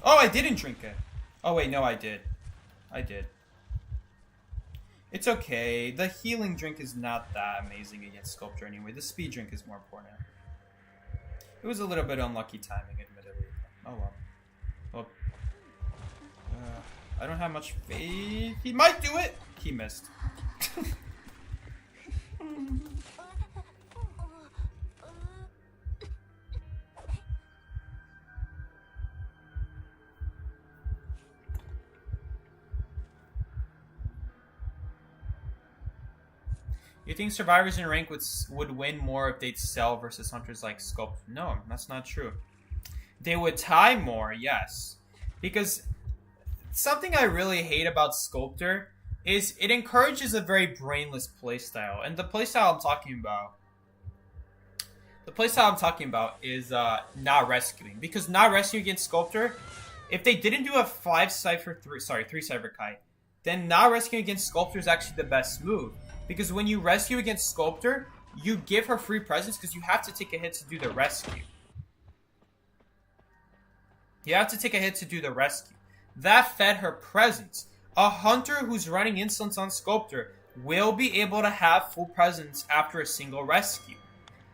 Oh, I didn't drink it. Oh, wait, no, I did. I did. It's okay. The healing drink is not that amazing against Sculptor anyway. The speed drink is more important. It was a little bit unlucky timing, admittedly. Oh, well. Well, I don't have much faith. He might do it. He missed. You think survivors in rank would win more if they'd sell versus hunters like Sculpt? No, that's not true. They would tie more, yes. Because something I really hate about Sculptor is it encourages a very brainless playstyle. And the playstyle I'm talking about is not rescuing. Because not rescuing against Sculptor, if they didn't do a 3 cipher kite, then not rescuing against Sculptor is actually the best move. Because when you rescue against Sculptor, you give her free presence because you have to take a hit to do the rescue. You have to take a hit to do the rescue. That fed her presence. A hunter who's running insolence on Sculptor will be able to have full presence after a single rescue.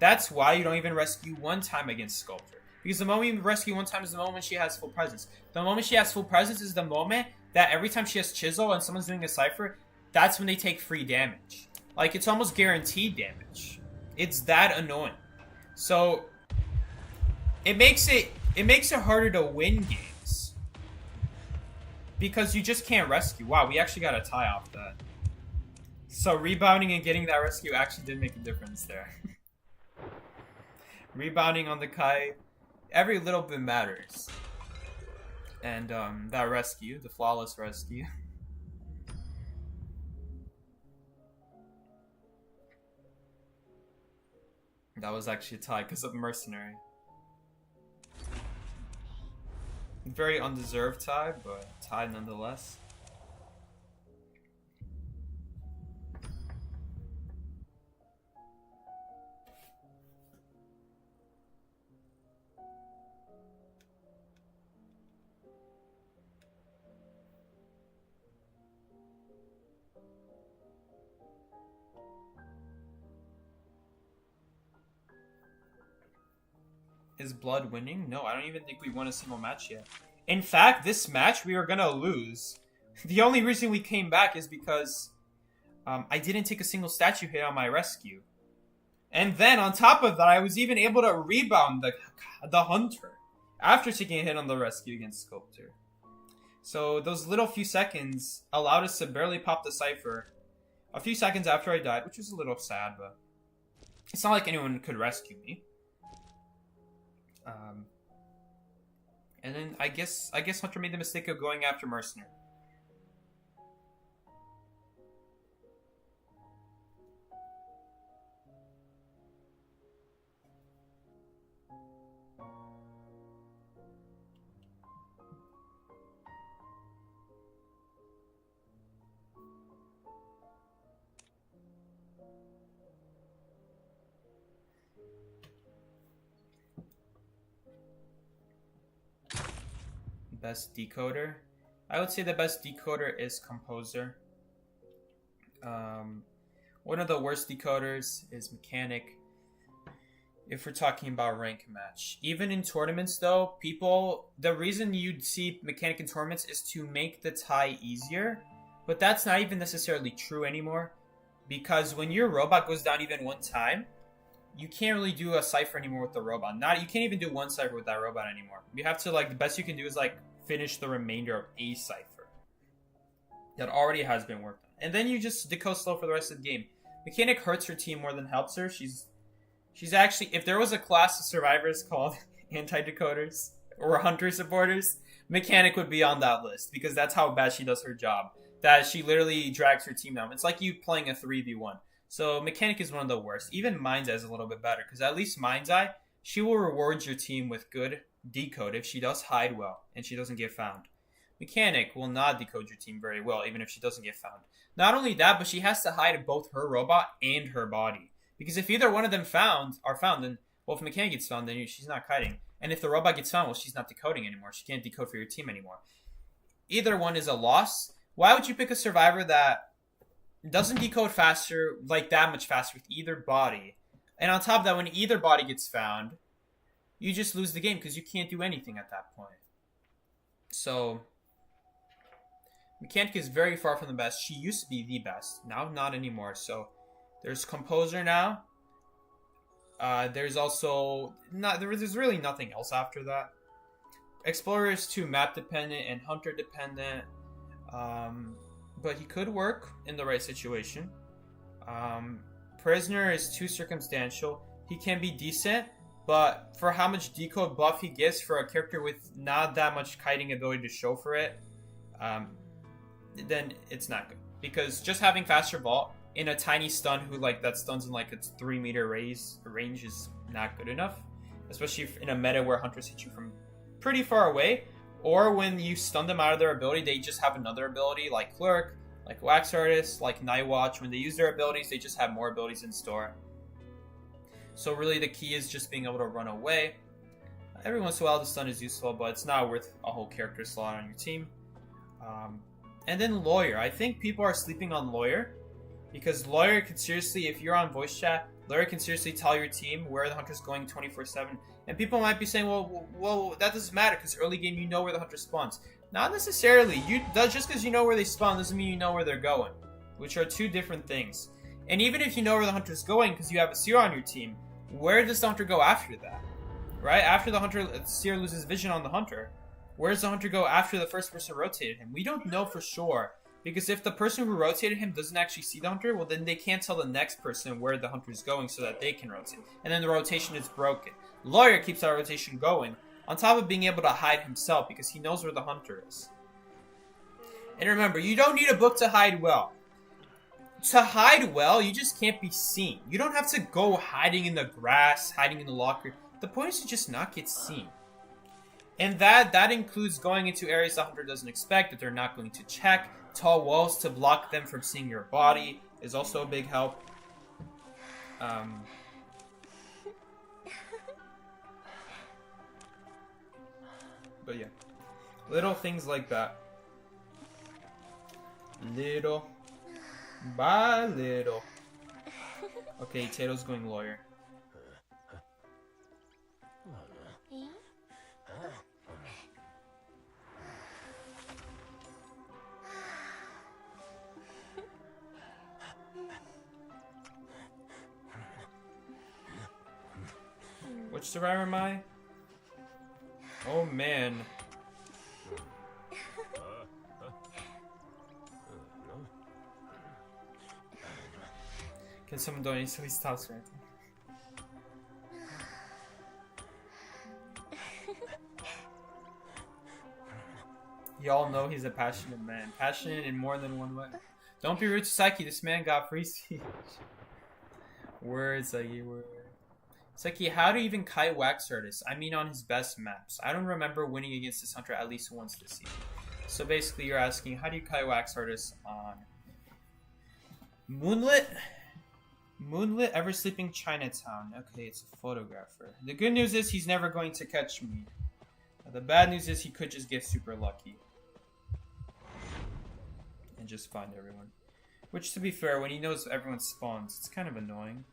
That's why you don't even rescue one time against Sculptor. Because the moment you rescue one time is the moment she has full presence. The moment she has full presence is the moment that every time she has Chisel and someone's doing a cipher, that's when they take free damage. Like, it's almost guaranteed damage. It's that annoying. So, it makes it harder to win games. Because you just can't rescue. Wow, we actually got a tie off that. So, rebounding and getting that rescue actually did make a difference there. Rebounding on the kite, every little bit matters. And, that rescue, the flawless rescue. That was actually a tie because of Mercenary. Very undeserved tie, but tie nonetheless. Is Blood winning? No, I don't even think we won a single match yet. In fact, this match we were gonna lose. The only reason we came back is because I didn't take a single statue hit on my rescue. And then on top of that, I was even able to rebound the hunter after taking a hit on the rescue against Sculptor. So those little few seconds allowed us to barely pop the cipher a few seconds after I died, which was a little sad, but it's not like anyone could rescue me. And then I guess Hunter made the mistake of going after Mercenary. Best decoder? I would say the best decoder is Composer. One of the worst decoders is Mechanic. If we're talking about rank match. Even in tournaments though, the reason you'd see Mechanic in tournaments is to make the tie easier. But that's not even necessarily true anymore. Because when your robot goes down even one time, you can't really do a cipher anymore with the robot. You can't even do one cipher with that robot anymore. You have to, the best you can do is, finish the remainder of a cipher that already has been worked on. And then you just decode slow for the rest of the game. Mechanic hurts her team more than helps her. She's actually, if there was a class of survivors called anti-decoders or hunter supporters, Mechanic would be on that list because that's how bad she does her job. That she literally drags her team down. It's like you playing a 3v1. So Mechanic is one of the worst. Even Mind's Eye is a little bit better because at least Mind's Eye, she will reward your team with good decode if she does hide well and she doesn't get found. Mechanic will not decode your team very well, even if she doesn't get found. Not only that, but she has to hide both her robot and her body. Because if either one of them are found, then, well, if Mechanic gets found, then she's not hiding. And if the robot gets found, well, she's not decoding anymore. She can't decode for your team anymore. Either one is a loss. Why would you pick a survivor that doesn't decode faster, like that much faster with either body? And on top of that, when either body gets found, you just lose the game because you can't do anything at that point. So, Mechanic is very far from the best. She used to be the best. Now, not anymore. So, there's Composer now. There's also... there's really nothing else after that. Explorer is too map dependent and hunter dependent. But he could work in the right situation. Prisoner is too circumstantial. He can be decent, but for how much decode buff he gives for a character with not that much kiting ability to show for it, then it's not good. Because just having faster vault in a tiny stun who that stuns in its 3-meter range is not good enough. Especially in a meta where hunters hit you from pretty far away, or when you stun them out of their ability, they just have another ability like Clerk, like Wax Artist, like Night Watch. When they use their abilities, they just have more abilities in store. So really the key is just being able to run away. Every once in a while the stun is useful, but it's not worth a whole character slot on your team. And then Lawyer. I think people are sleeping on Lawyer, because Lawyer can seriously, if you're on voice chat, Lawyer can seriously tell your team where the hunter's going 24/7. And people might be saying, well, that doesn't matter because early game you know where the hunter spawns. Not necessarily. Just because you know where they spawn doesn't mean you know where they're going, which are two different things. And even if you know where the hunter's going because you have a seer on your team, where does the hunter go after that? Right? After the seer loses vision on the hunter, where does the hunter go after the first person rotated him? We don't know for sure. Because if the person who rotated him doesn't actually see the hunter, well then they can't tell the next person where the hunter is going so that they can rotate. And then the rotation is broken. Lawyer keeps that rotation going, on top of being able to hide himself because he knows where the hunter is. And remember, you don't need a book to hide well. To hide well, you just can't be seen. You don't have to go hiding in the grass, hiding in the locker. The point is to just not get seen. And that includes going into areas the hunter doesn't expect, that they're not going to check. Tall walls to block them from seeing your body is also a big help. But yeah, little things like that. Little by little. Okay, Tato's going Lawyer. Which survivor am I? Oh man. Can someone donate so he stops ranting? Y'all know he's a passionate man. Passionate in more than one way. Don't be rude to Sikey. This man got free speech. Words, Sikey, words. Sikey, how to even kite Wax Artist? I mean on his best maps. I don't remember winning against this hunter at least once this season. So basically you're asking, how do you kite Wax Artist on Moonlit? Moonlit Ever Sleeping Chinatown. Okay, it's a photographer. The good news is he's never going to catch me. The bad news is he could just get super lucky. And just find everyone. Which, to be fair, when he knows everyone spawns, it's kind of annoying.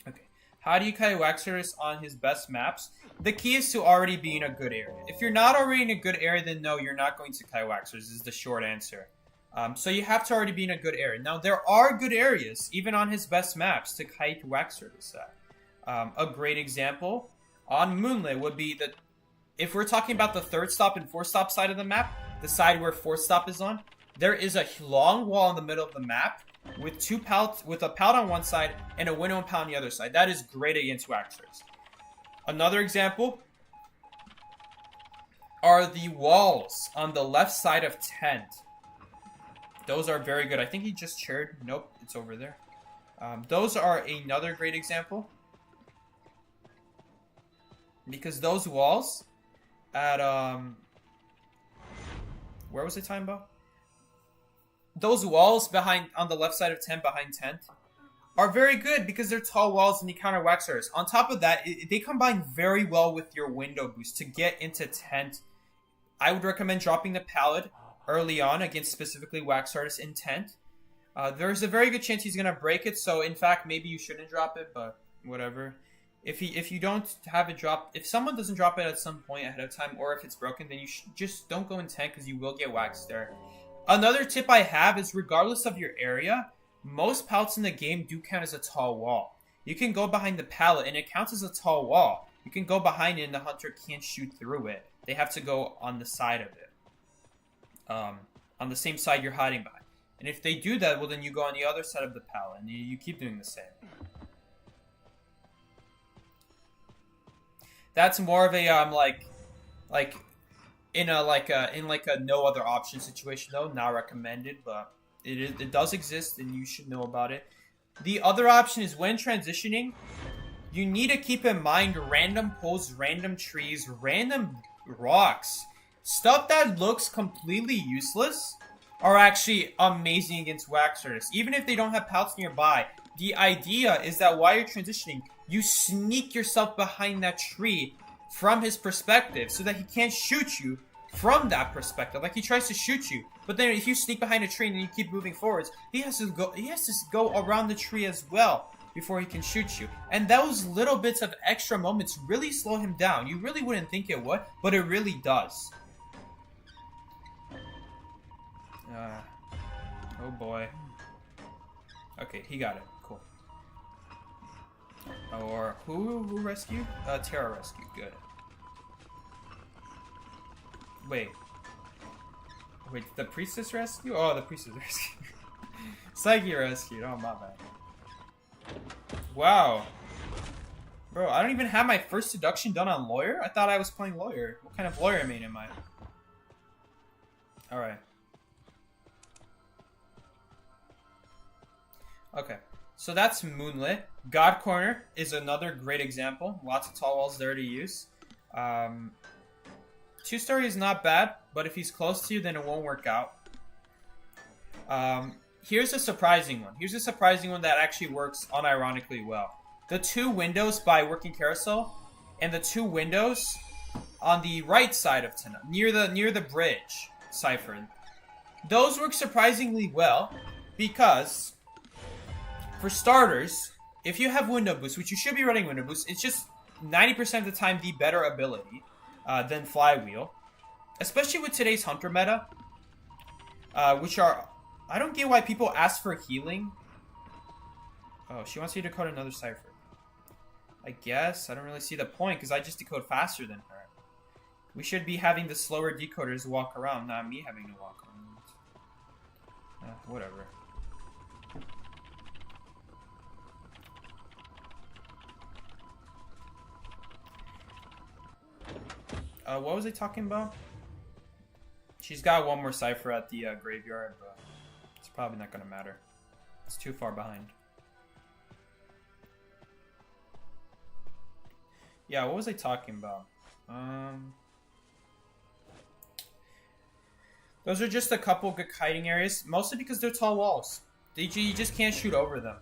Okay. How do you kite Wax Artist on his best maps? The key is to already be in a good area. If you're not already in a good area, then no, you're not going to kite Wax Artist, is the short answer. So you have to already be in a good area. Now, there are good areas, even on his best maps, to kite Wax Artist at. A great example on Moonlit would be that if we're talking about the third stop and fourth stop side of the map, the side where fourth stop is on, there is a long wall in the middle of the map with a pallet on one side and a window and pallet on the other side. That is great against Wax Artist. Another example are the walls on the left side of tent. Those are very good. I think he just shared. Nope, it's over there. Those are another great example. Because those walls at where was it time about? Those walls behind on the left side of tent behind tent are very good because they're tall walls and they counter wax artists. On top of that, they combine very well with your window boost to get into tent. I would recommend dropping the pallet early on against specifically wax artists in tent. There's a very good chance he's gonna break it, so in fact maybe you shouldn't drop it, but whatever. If you don't have it dropped, if someone doesn't drop it at some point ahead of time, or if it's broken, then you just don't go in tent because you will get waxed there. Another tip I have is regardless of your area, most pallets in the game do count as a tall wall. You can go behind the pallet and it counts as a tall wall. You can go behind it and the hunter can't shoot through it. They have to go on the side of it. On the same side you're hiding behind. And if they do that, well then you go on the other side of the pallet and you keep doing the same. That's more of a in a no other option situation though, not recommended, but it does exist and you should know about it. The other option is when transitioning, you need to keep in mind random pulls, random trees, random rocks. Stuff that looks completely useless are actually amazing against wax artists. Even if they don't have pallets nearby, the idea is that while you're transitioning, you sneak yourself behind that tree from his perspective so that he can't shoot you from that perspective. Like he tries to shoot you, but then if you sneak behind a tree and you keep moving forwards, he has to go around the tree as well before he can shoot you. And those little bits of extra moments really slow him down. You really wouldn't think it would, but it really does. Oh boy. Okay, he got it. Cool. Or who rescued? Terra rescued. Good. Wait, the priestess rescue? Oh, the priestess rescue. Sikey rescued. Oh, my bad. Wow. Bro, I don't even have my first seduction done on lawyer? I thought I was playing lawyer. What kind of lawyer main am I? Alright. Okay. So that's Moonlit. God Corner is another great example. Lots of tall walls there to use. Two-story is not bad, but if he's close to you, then it won't work out. Here's a surprising one. Here's a surprising one that actually works unironically well. The two windows by Working Carousel and the two windows on the right side of Tana, near the bridge cipher. Those work surprisingly well because, for starters, if you have window boost, which you should be running window boost, it's just 90% of the time the better ability than Flywheel. Especially with today's Hunter meta. Which are... I don't get why people ask for healing. Oh, she wants you to decode another cipher. I guess. I don't really see the point, because I just decode faster than her. We should be having the slower decoders walk around, not me having to walk around. Whatever. What was I talking about? She's got one more cipher at the graveyard, but it's probably not gonna matter. It's too far behind. Yeah, what was I talking about? Those are just a couple good hiding areas, mostly because they're tall walls. You just can't shoot over them.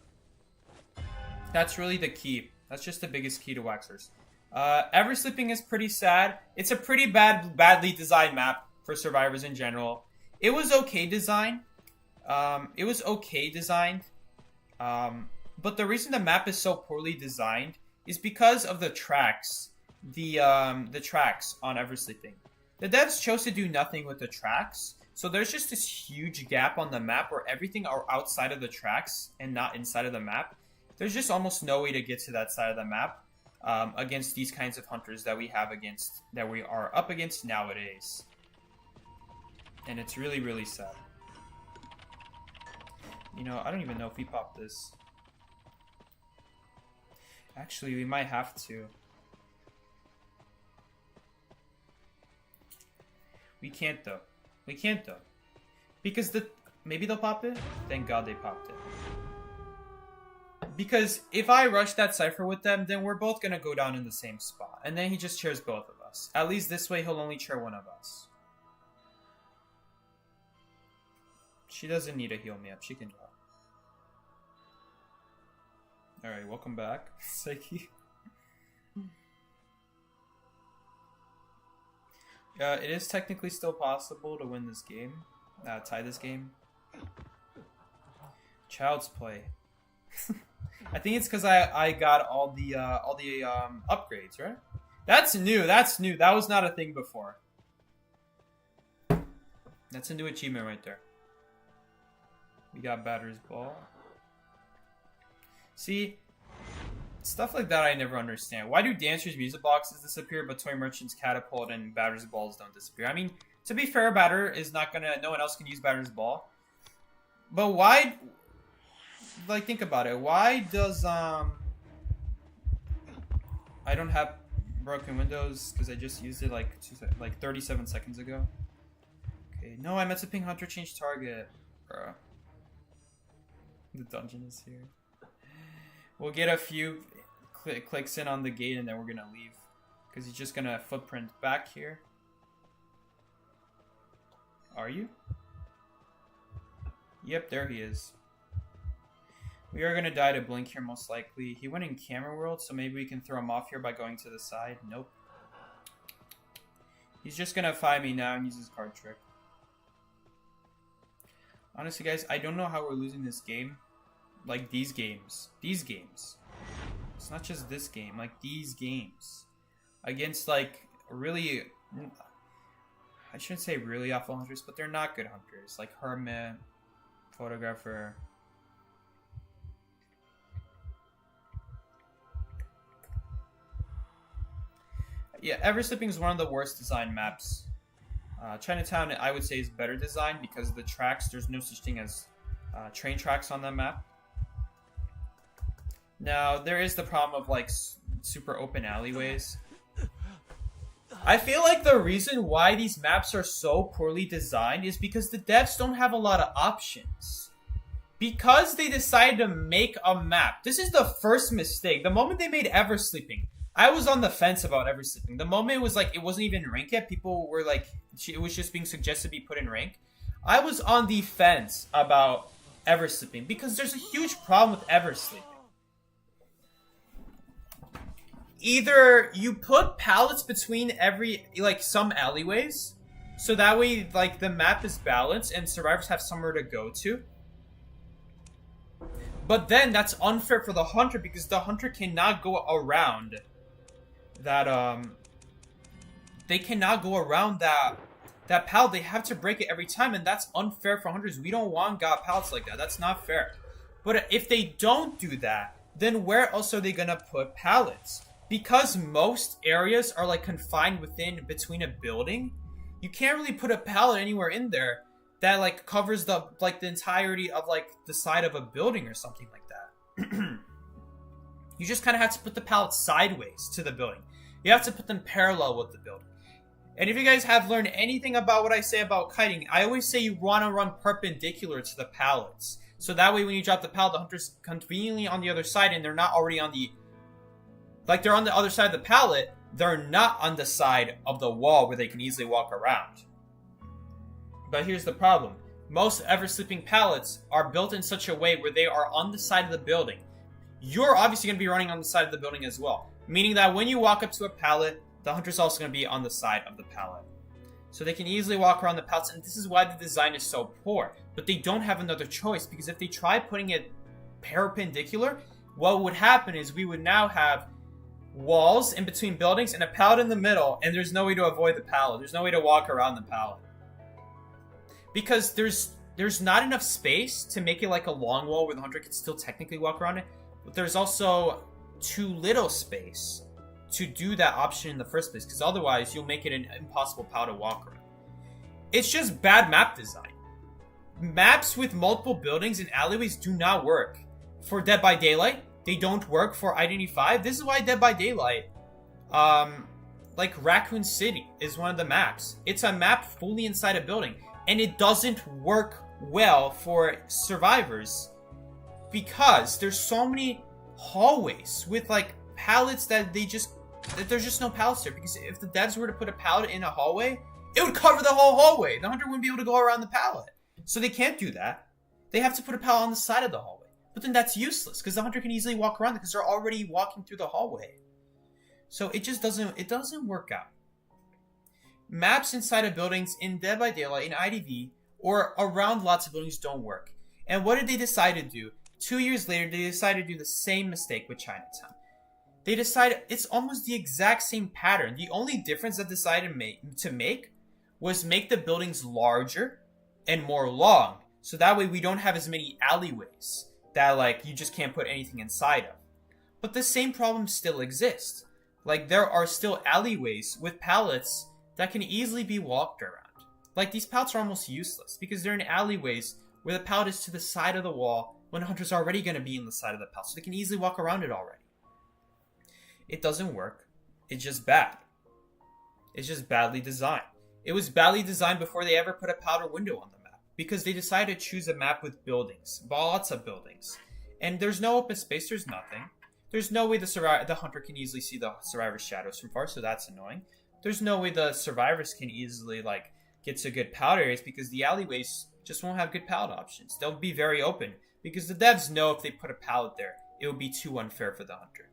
That's really the key. That's just the biggest key to Waxers. Ever Sleeping is pretty sad. It's a pretty badly designed map for survivors in general. It was okay designed. But the reason the map is so poorly designed is because of the tracks. The tracks on Ever Sleeping. The devs chose to do nothing with the tracks, so there's just this huge gap on the map where everything are outside of the tracks and not inside of the map. There's just almost no way to get to that side of the map against these kinds of hunters that we are up against nowadays. And it's really, really sad. You know, I don't even know if we pop this. Actually, we might have to. We can't though. Because maybe they'll pop it? Thank God they popped it. Because if I rush that cipher with them, then we're both gonna go down in the same spot. And then he just chairs both of us. At least this way he'll only chair one of us. She doesn't need to heal me up. She can go. Alright, welcome back, Sikey. It is technically still possible to win this game. Tie this game. Child's play. I think it's because I got all the upgrades, right? That's new. That's new. That was not a thing before. That's a new achievement right there. We got Batter's Ball. See, stuff like that I never understand. Why do Dancer's music boxes disappear, but Toy Merchant's catapult and Batter's balls don't disappear? I mean, to be fair, Batter is not gonna. No one else can use Batter's ball. But why? Like, think about it. Why does I don't have broken windows because I just used it like 37 seconds ago. Okay, no, I meant to ping Hunter change target. Bro. The dungeon is here. We'll get a few clicks in on the gate and then we're gonna leave. Because he's just gonna footprint back here. Are you? Yep, there he is. We are gonna die to Blink here most likely. He went in Camera World, so maybe we can throw him off here by going to the side. Nope. He's just gonna find me now and use his card trick. Honestly, guys, I don't know how we're losing this game. Like, these games. These games. It's not just this game. Like, these games. Against, like, really... I shouldn't say really awful hunters, but they're not good hunters. Like, Hermit, Photographer... Yeah, Ever-Slipping is one of the worst designed maps. Chinatown, I would say, is better designed because of the tracks. There's no such thing as train tracks on that map. Now, there is the problem of, like, super open alleyways. I feel like the reason why these maps are so poorly designed is because the devs don't have a lot of options. Because they decided to make a map. This is the first mistake. The moment they made Ever-Sleeping, I was on the fence about Ever-Sleeping. The moment it was like, it wasn't even ranked yet, people were like, it was just being suggested to be put in rank. I was on the fence about Ever-Sleeping because there's a huge problem with Ever-Sleeping. Either you put pallets between some alleyways, so that way, like, the map is balanced and survivors have somewhere to go to. But then that's unfair for the hunter because the hunter cannot go around that, they cannot go around that pallet. They have to break it every time, and that's unfair for hunters. We don't want God pallets like that. That's not fair. But if they don't do that, then where else are they gonna put pallets? Because most areas are, like, confined between a building, you can't really put a pallet anywhere in there that, like, covers the entirety of, like, the side of a building or something like that. You just kind of have to put the pallets sideways to the building. You have to put them parallel with the building. And if you guys have learned anything about what I say about kiting, I always say you want to run perpendicular to the pallets. So that way when you drop the pallet, the hunter's conveniently on the other side and they're not already on the... Like, they're on the other side of the pallet, they're not on the side of the wall where they can easily walk around. But here's the problem. Most Ever-Sleeping pallets are built in such a way where they are on the side of the building. You're obviously going to be running on the side of the building as well. Meaning that when you walk up to a pallet, the hunter's also going to be on the side of the pallet. So they can easily walk around the pallets, and this is why the design is so poor. But they don't have another choice, because if they try putting it perpendicular, what would happen is we would now have walls in between buildings and a pallet in the middle, and there's no way to avoid the pallet. There's no way to walk around the pallet. Because there's not enough space to make it like a long wall where the hunter can still technically walk around it, but there's also too little space to do that option in the first place, because otherwise you'll make it an impossible pallet to walk around. It's just bad map design. Maps with multiple buildings and alleyways do not work. For Dead by Daylight, they don't work. For Identity 5, this is why Dead by Daylight, like Raccoon City is one of the maps. It's a map fully inside a building, and it doesn't work well for survivors. because there's so many hallways with like pallets that there's just no pallets there. Because if the devs were to put a pallet in a hallway, it would cover the whole hallway. The hunter wouldn't be able to go around the pallet. So they can't do that. They have to put a pallet on the side of the hallway. But then that's useless because the hunter can easily walk around it because they're already walking through the hallway. So it just doesn't work out. Maps inside of buildings in Dead by Daylight, in IDV, or around lots of buildings don't work. And what did they decide to do? 2 years later, they decided to do the same mistake with Chinatown. They decided it's almost the exact same pattern. The only difference that they decided to make was make the buildings larger and more long. So that way we don't have as many alleyways that like you just can't put anything inside of. But the same problem still exists. Like there are still alleyways with pallets that can easily be walked around. Like these pallets are almost useless because they're in alleyways where the pallet is to the side of the wall when a hunter's already going to be in the side of the pallet. So they can easily walk around it already. It doesn't work. It's just bad. It's just badly designed. It was badly designed before they ever put a powder window on the map because they decided to choose a map with buildings, lots of buildings. And there's no open space, there's nothing. There's no way the hunter can easily see the survivor's shadows from far, so that's annoying. There's no way the survivors can easily like get to good powder areas because the alleyways just won't have good pallet options. They'll be very open because the devs know if they put a pallet there, it would be too unfair for the hunter.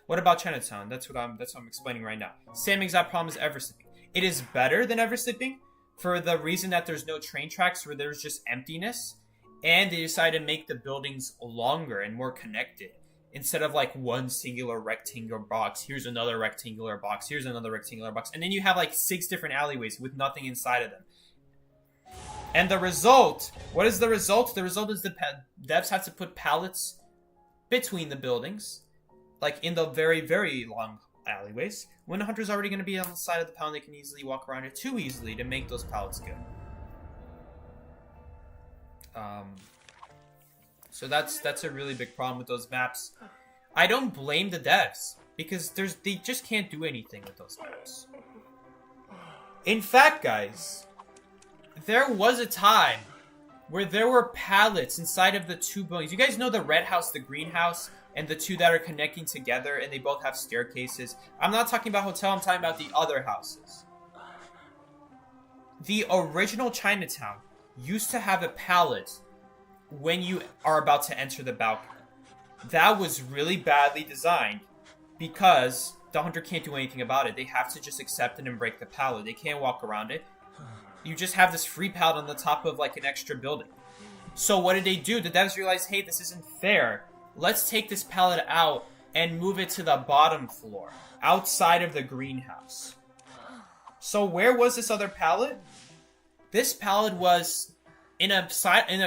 What about Chinatown? That's what I'm explaining right now. Same exact problem as Eversleeping. It is better than Eversleeping for the reason that there's no train tracks where there's just emptiness, and they decided to make the buildings longer and more connected instead of like one singular rectangular box. Here's another rectangular box. Here's another rectangular box, and then you have like 6 different alleyways with nothing inside of them. And the result, what is the result? The result is the devs have to put pallets between the buildings, like in the very, very long alleyways, when the hunter's already going to be on the side of the pallet, they can easily walk around it too easily to make those pallets good. So that's a really big problem with those maps. I don't blame the devs because they just can't do anything with those maps. In fact, guys, there was a time where there were pallets inside of the 2 buildings. You guys know the red house, the green house, and the 2 that are connecting together, and they both have staircases. I'm not talking about hotel, I'm talking about the other houses. The original Chinatown used to have a pallet when you are about to enter the balcony. That was really badly designed because the hunter can't do anything about it. They have to just accept it and break the pallet. They can't walk around it. You just have this free pallet on the top of like an extra building. So what did they do? The devs realized, hey, this isn't fair. Let's take this pallet out and move it to the bottom floor, outside of the greenhouse. So where was this other pallet? This pallet was in an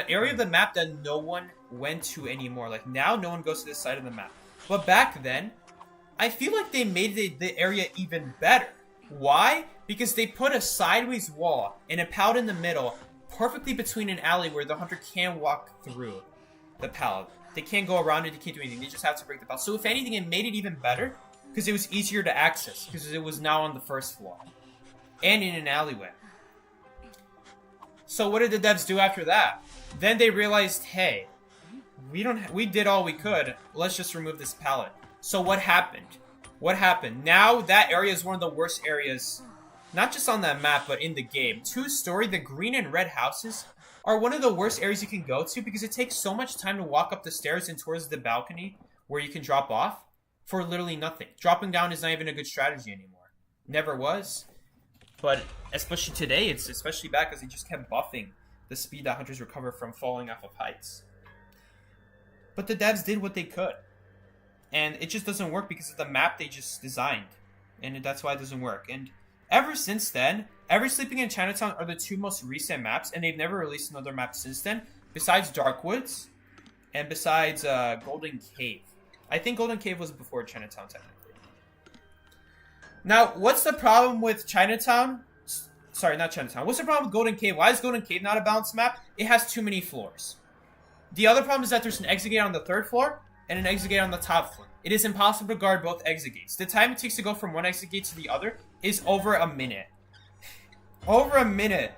area of the map that no one went to anymore. Like now, no one goes to this side of the map. But back then, I feel like they made the area even better. Why? Because they put a sideways wall and a pallet in the middle, perfectly between an alley where the hunter can walk through the pallet. They can't go around it, they can't do anything. They just have to break the pallet. So if anything, it made it even better because it was easier to access because it was now on the first floor and in an alleyway. So what did the devs do after that? Then they realized, hey, we did all we could. Let's just remove this pallet. So what happened? What happened? Now that area is one of the worst areas, not just on that map, but in the game. 2-story, the green and red houses are one of the worst areas you can go to because it takes so much time to walk up the stairs and towards the balcony where you can drop off for literally nothing. Dropping down is not even a good strategy anymore. Never was. But especially today, it's especially bad because they just kept buffing the speed that hunters recover from falling off of heights. But the devs did what they could. And it just doesn't work because of the map they just designed. And that's why it doesn't work. And ever since then, Eversleeping and Chinatown are the 2 most recent maps, and they've never released another map since then, besides Darkwoods and besides Golden Cave. I think Golden Cave was before Chinatown, technically. Now, what's the problem with Chinatown? Sorry, not Chinatown. What's the problem with Golden Cave? Why is Golden Cave not a balanced map? It has too many floors. The other problem is that there's an exit gate on the 3rd floor and an exit gate on the top floor. It is impossible to guard both exit gates. The time it takes to go from one exit gate to the other is over a minute. Over a minute.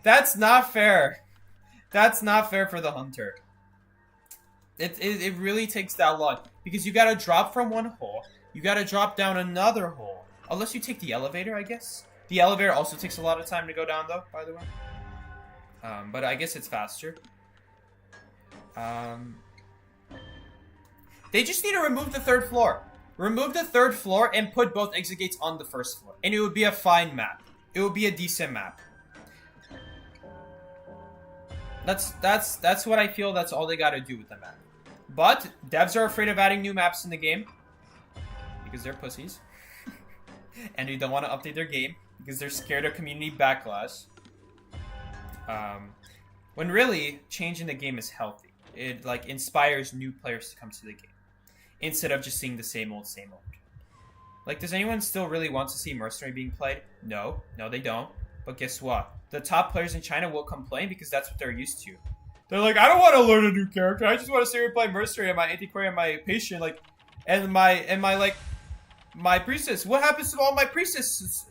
That's not fair. That's not fair for the hunter. It really takes that long because you gotta drop from one hole, you gotta drop down another hole. Unless you take the elevator, I guess. The elevator also takes a lot of time to go down, though. By the way, but I guess it's faster. They just need to remove the third floor. Remove the third floor and put both exit gates on the first floor, and it would be a fine map. It would be a decent map. That's what I feel. That's all they gotta do with the map. But devs are afraid of adding new maps in the game because they're pussies, and they don't want to update their game because they're scared of community backlash. When really changing the game is healthy. It like inspires new players to come to the game instead of just seeing the same old, same old. Like, does anyone still really want to see Mercenary being played? No, they don't. But guess what? The top players in China will complain because that's what they're used to. They're like, I don't want to learn a new character. I just want to see her play Mercenary and my Antiquary and my Patient, like, and my Priestess. What happens to all my Priestess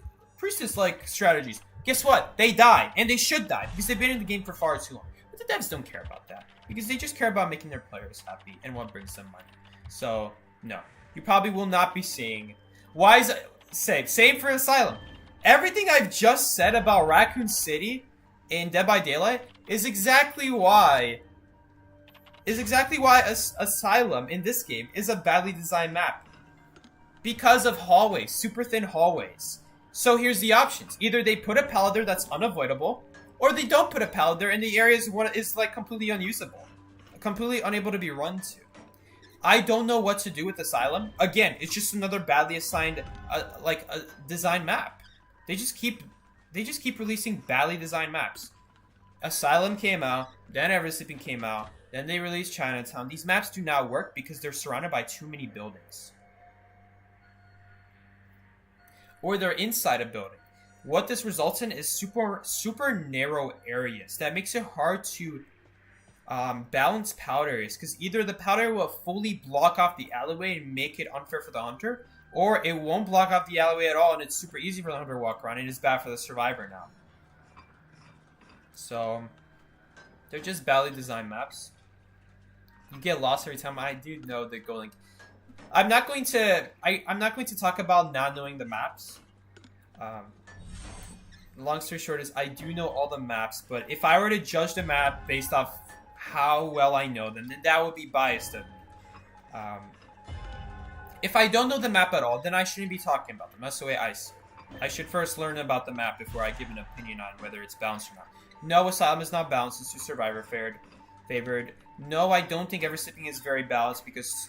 like strategies? Guess what? They die, and they should die because they've been in the game for far too long. But the devs don't care about that because they just care about making their players happy and what brings them money. So no, you probably will not be seeing. Why is it same for Asylum? Everything I've just said about Raccoon City in Dead by Daylight is exactly why Asylum in this game is a badly designed map. Because of hallways, super thin hallways. So here's the options. Either they put a pallet there that's unavoidable, or they don't put a pallet there and the area is like completely unusable. Completely unable to be run to. I don't know what to do with Asylum. Again, it's just another badly assigned design map. They just keep releasing badly designed maps. Asylum came out, then Eversleeping came out, then they released Chinatown. These maps do not work because they're surrounded by too many buildings. Or they're inside a building. What this results in is super narrow areas that makes it hard to balance pallet areas, because either the pallet area will fully block off the alleyway and make it unfair for the hunter, or it won't block off the alleyway at all and it's super easy for the hunter to walk around and it's bad for the survivor now. So they're just badly designed maps. You get lost every time. I do know the goal. I'm not going to talk about not knowing the maps. Long story short is I do know all the maps, but if I were to judge the map based off how well I know them, then that would be biased of me. If I don't know the map at all, then I shouldn't be talking about them. That's the way I see it. I should first learn about the map before I give an opinion on whether it's balanced or not. No, Asylum is not balanced. It's just Survivor favored. No, I don't think Eversleeping is very balanced because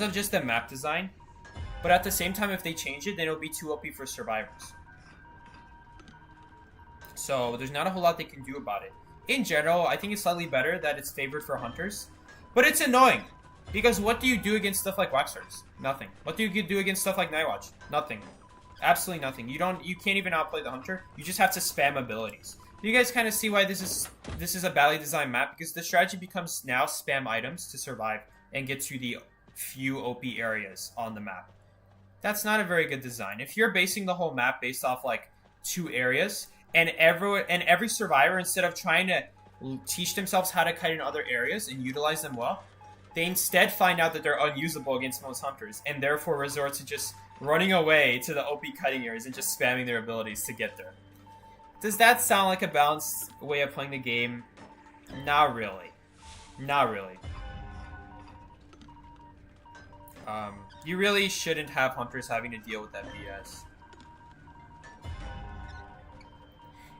of just the map design. But at the same time, if they change it, then it'll be too OP for survivors. So there's not a whole lot they can do about it. In general, I think it's slightly better that it's favored for hunters. But it's annoying. Because what do you do against stuff like Waxers? Nothing. What do you do against stuff like Nightwatch? Nothing. Absolutely nothing. You can't even outplay the hunter. You just have to spam abilities. You guys kind of see why this is a badly designed map, because the strategy becomes now spam items to survive and get to the few OP areas on the map. That's not a very good design. If you're basing the whole map based off like 2 areas, and every survivor, instead of trying to teach themselves how to kite in other areas and utilize them well, they instead find out that they're unusable against most hunters, and therefore resort to just running away to the OP kiting areas and just spamming their abilities to get there. Does that sound like a balanced way of playing the game? Not really. Not really. You really shouldn't have hunters having to deal with that BS.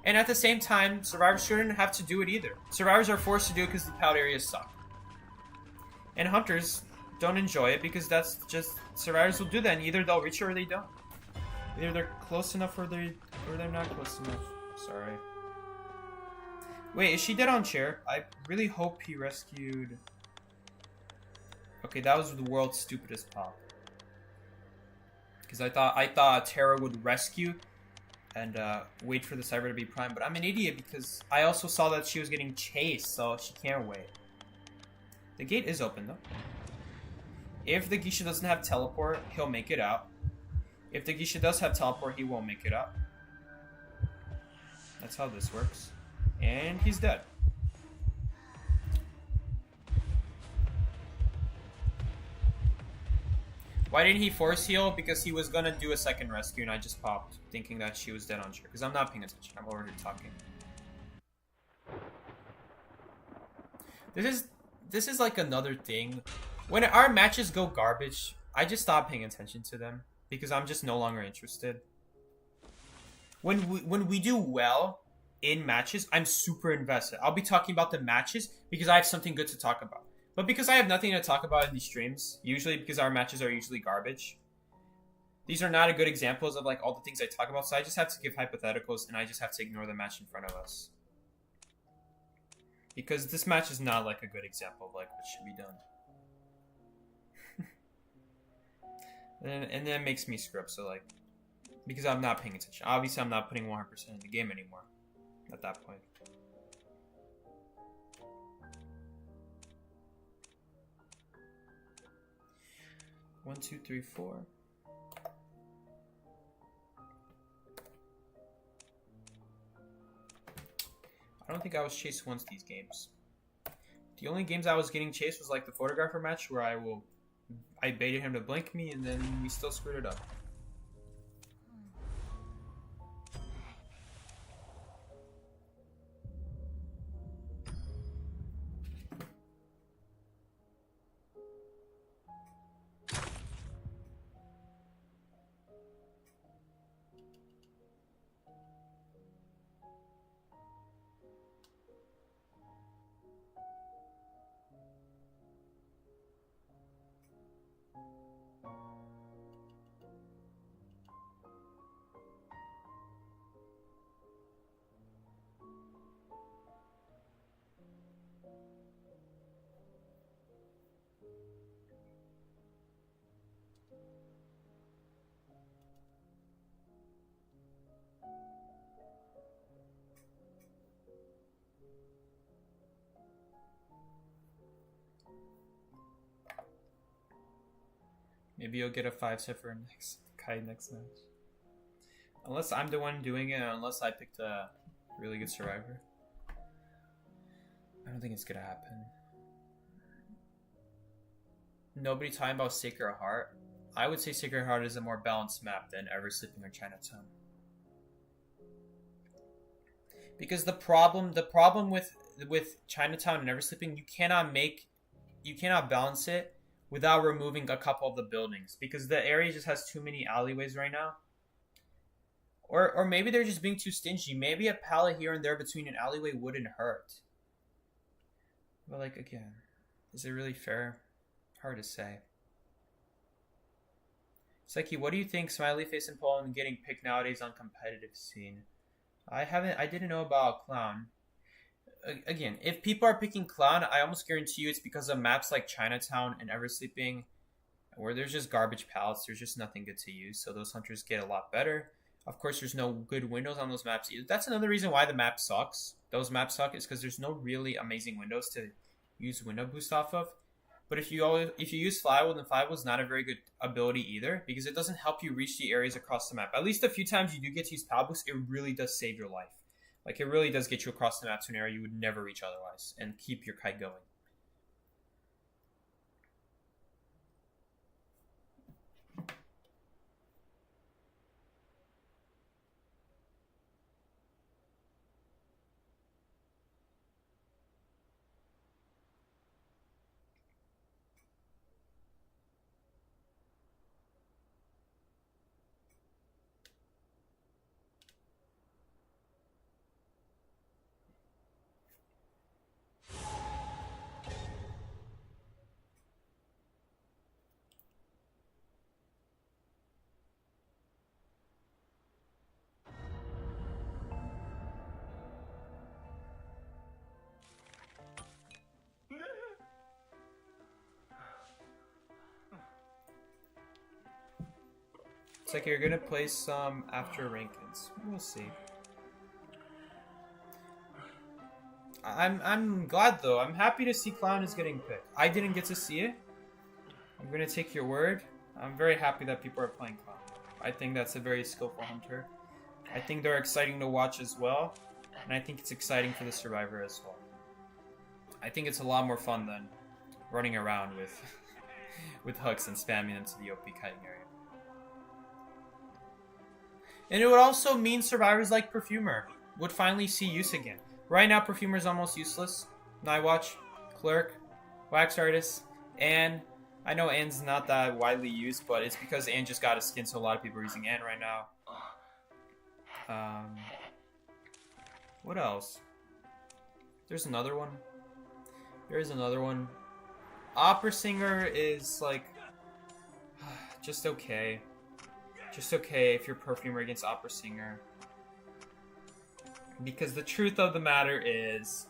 And at the same time, survivors shouldn't have to do it either. Survivors are forced to do it because the pallet areas suck. And hunters don't enjoy it because that's just... Survivors will do that, and either they'll reach it or they don't. Either they're close enough or they're not close enough. Sorry. Wait, is she dead on chair? I really hope he rescued... Okay, that was the world's stupidest pop. Because I thought Terra would rescue and wait for the cyber to be primed, but I'm an idiot because I also saw that she was getting chased, so she can't wait. The gate is open though. If the Geisha doesn't have teleport, he'll make it out. If the Geisha does have teleport, he won't make it out. That's how this works. And he's dead. Why didn't he force heal? Because he was gonna do a second rescue and I just popped, thinking that she was dead on chair. Because I'm not paying attention. I'm over here talking. This is like another thing. When our matches go garbage, I just stop paying attention to them because I'm just no longer interested. When we do well in matches, I'm super invested. I'll be talking about the matches because I have something good to talk about. But because I have nothing to talk about in these streams, usually because our matches are usually garbage, these are not a good examples of like all the things I talk about. So I just have to give hypotheticals and I just have to ignore the match in front of us. Because this match is not like a good example of like what should be done. and then it makes me screw up. So like, because I'm not paying attention. Obviously, I'm not putting 100% in the game anymore at that point. One, two, three, four. I don't think I was chased once these games. The only games I was getting chased was like the photographer match where I baited him to blink me and then we still screwed it up. Maybe you'll get a 5-set for next match. Unless I'm the one doing it, unless I picked a really good survivor. I don't think it's gonna happen. Nobody talking about Sacred Heart. I would say Sacred Heart is a more balanced map than Ever Sleeping or Chinatown. Because the problem with Chinatown and Ever Sleeping, you cannot balance it without removing a couple of the buildings, because the area just has too many alleyways right now. Or maybe they're just being too stingy. Maybe a pallet here and there between an alleyway wouldn't hurt. But like, again, is it really fair? Hard to say. Sikey, what do you think Smiley Face and Poland getting picked nowadays on competitive scene? I didn't know about Clown. Again, if people are picking Clown, I almost guarantee you it's because of maps like Chinatown and Ever Sleeping, where there's just garbage pallets, there's just nothing good to use, so those hunters get a lot better. Of course, there's no good windows on those maps either. That's another reason why the map sucks. Those maps suck is because there's no really amazing windows to use window boost off of. But if you use Flywheel, then Flywheel is not a very good ability either, because it doesn't help you reach the areas across the map. At least a few times you do get to use Pal Boost, it really does save your life. Like, it really does get you across the map to an area you would never reach otherwise, and keep your kite going. It's like you're gonna play some after Rankins. We'll see. I'm glad though. I'm happy to see Clown is getting picked. I didn't get to see it. I'm gonna take your word. I'm very happy that people are playing Clown. I think that's a very skillful hunter. I think they're exciting to watch as well, and I think it's exciting for the survivor as well. I think it's a lot more fun than running around with with hooks and spamming them to the OP kiting area. And it would also mean survivors like Perfumer would finally see use again. Right now, Perfumer is almost useless. Nightwatch, Clerk, Wax Artist, and I know Anne's not that widely used, but it's because Anne just got a skin, so a lot of people are using Anne right now. What else? There's another one. There is another one. Opera Singer is like just okay. Just okay if you're Perfumer against Opera Singer. Because the truth of the matter is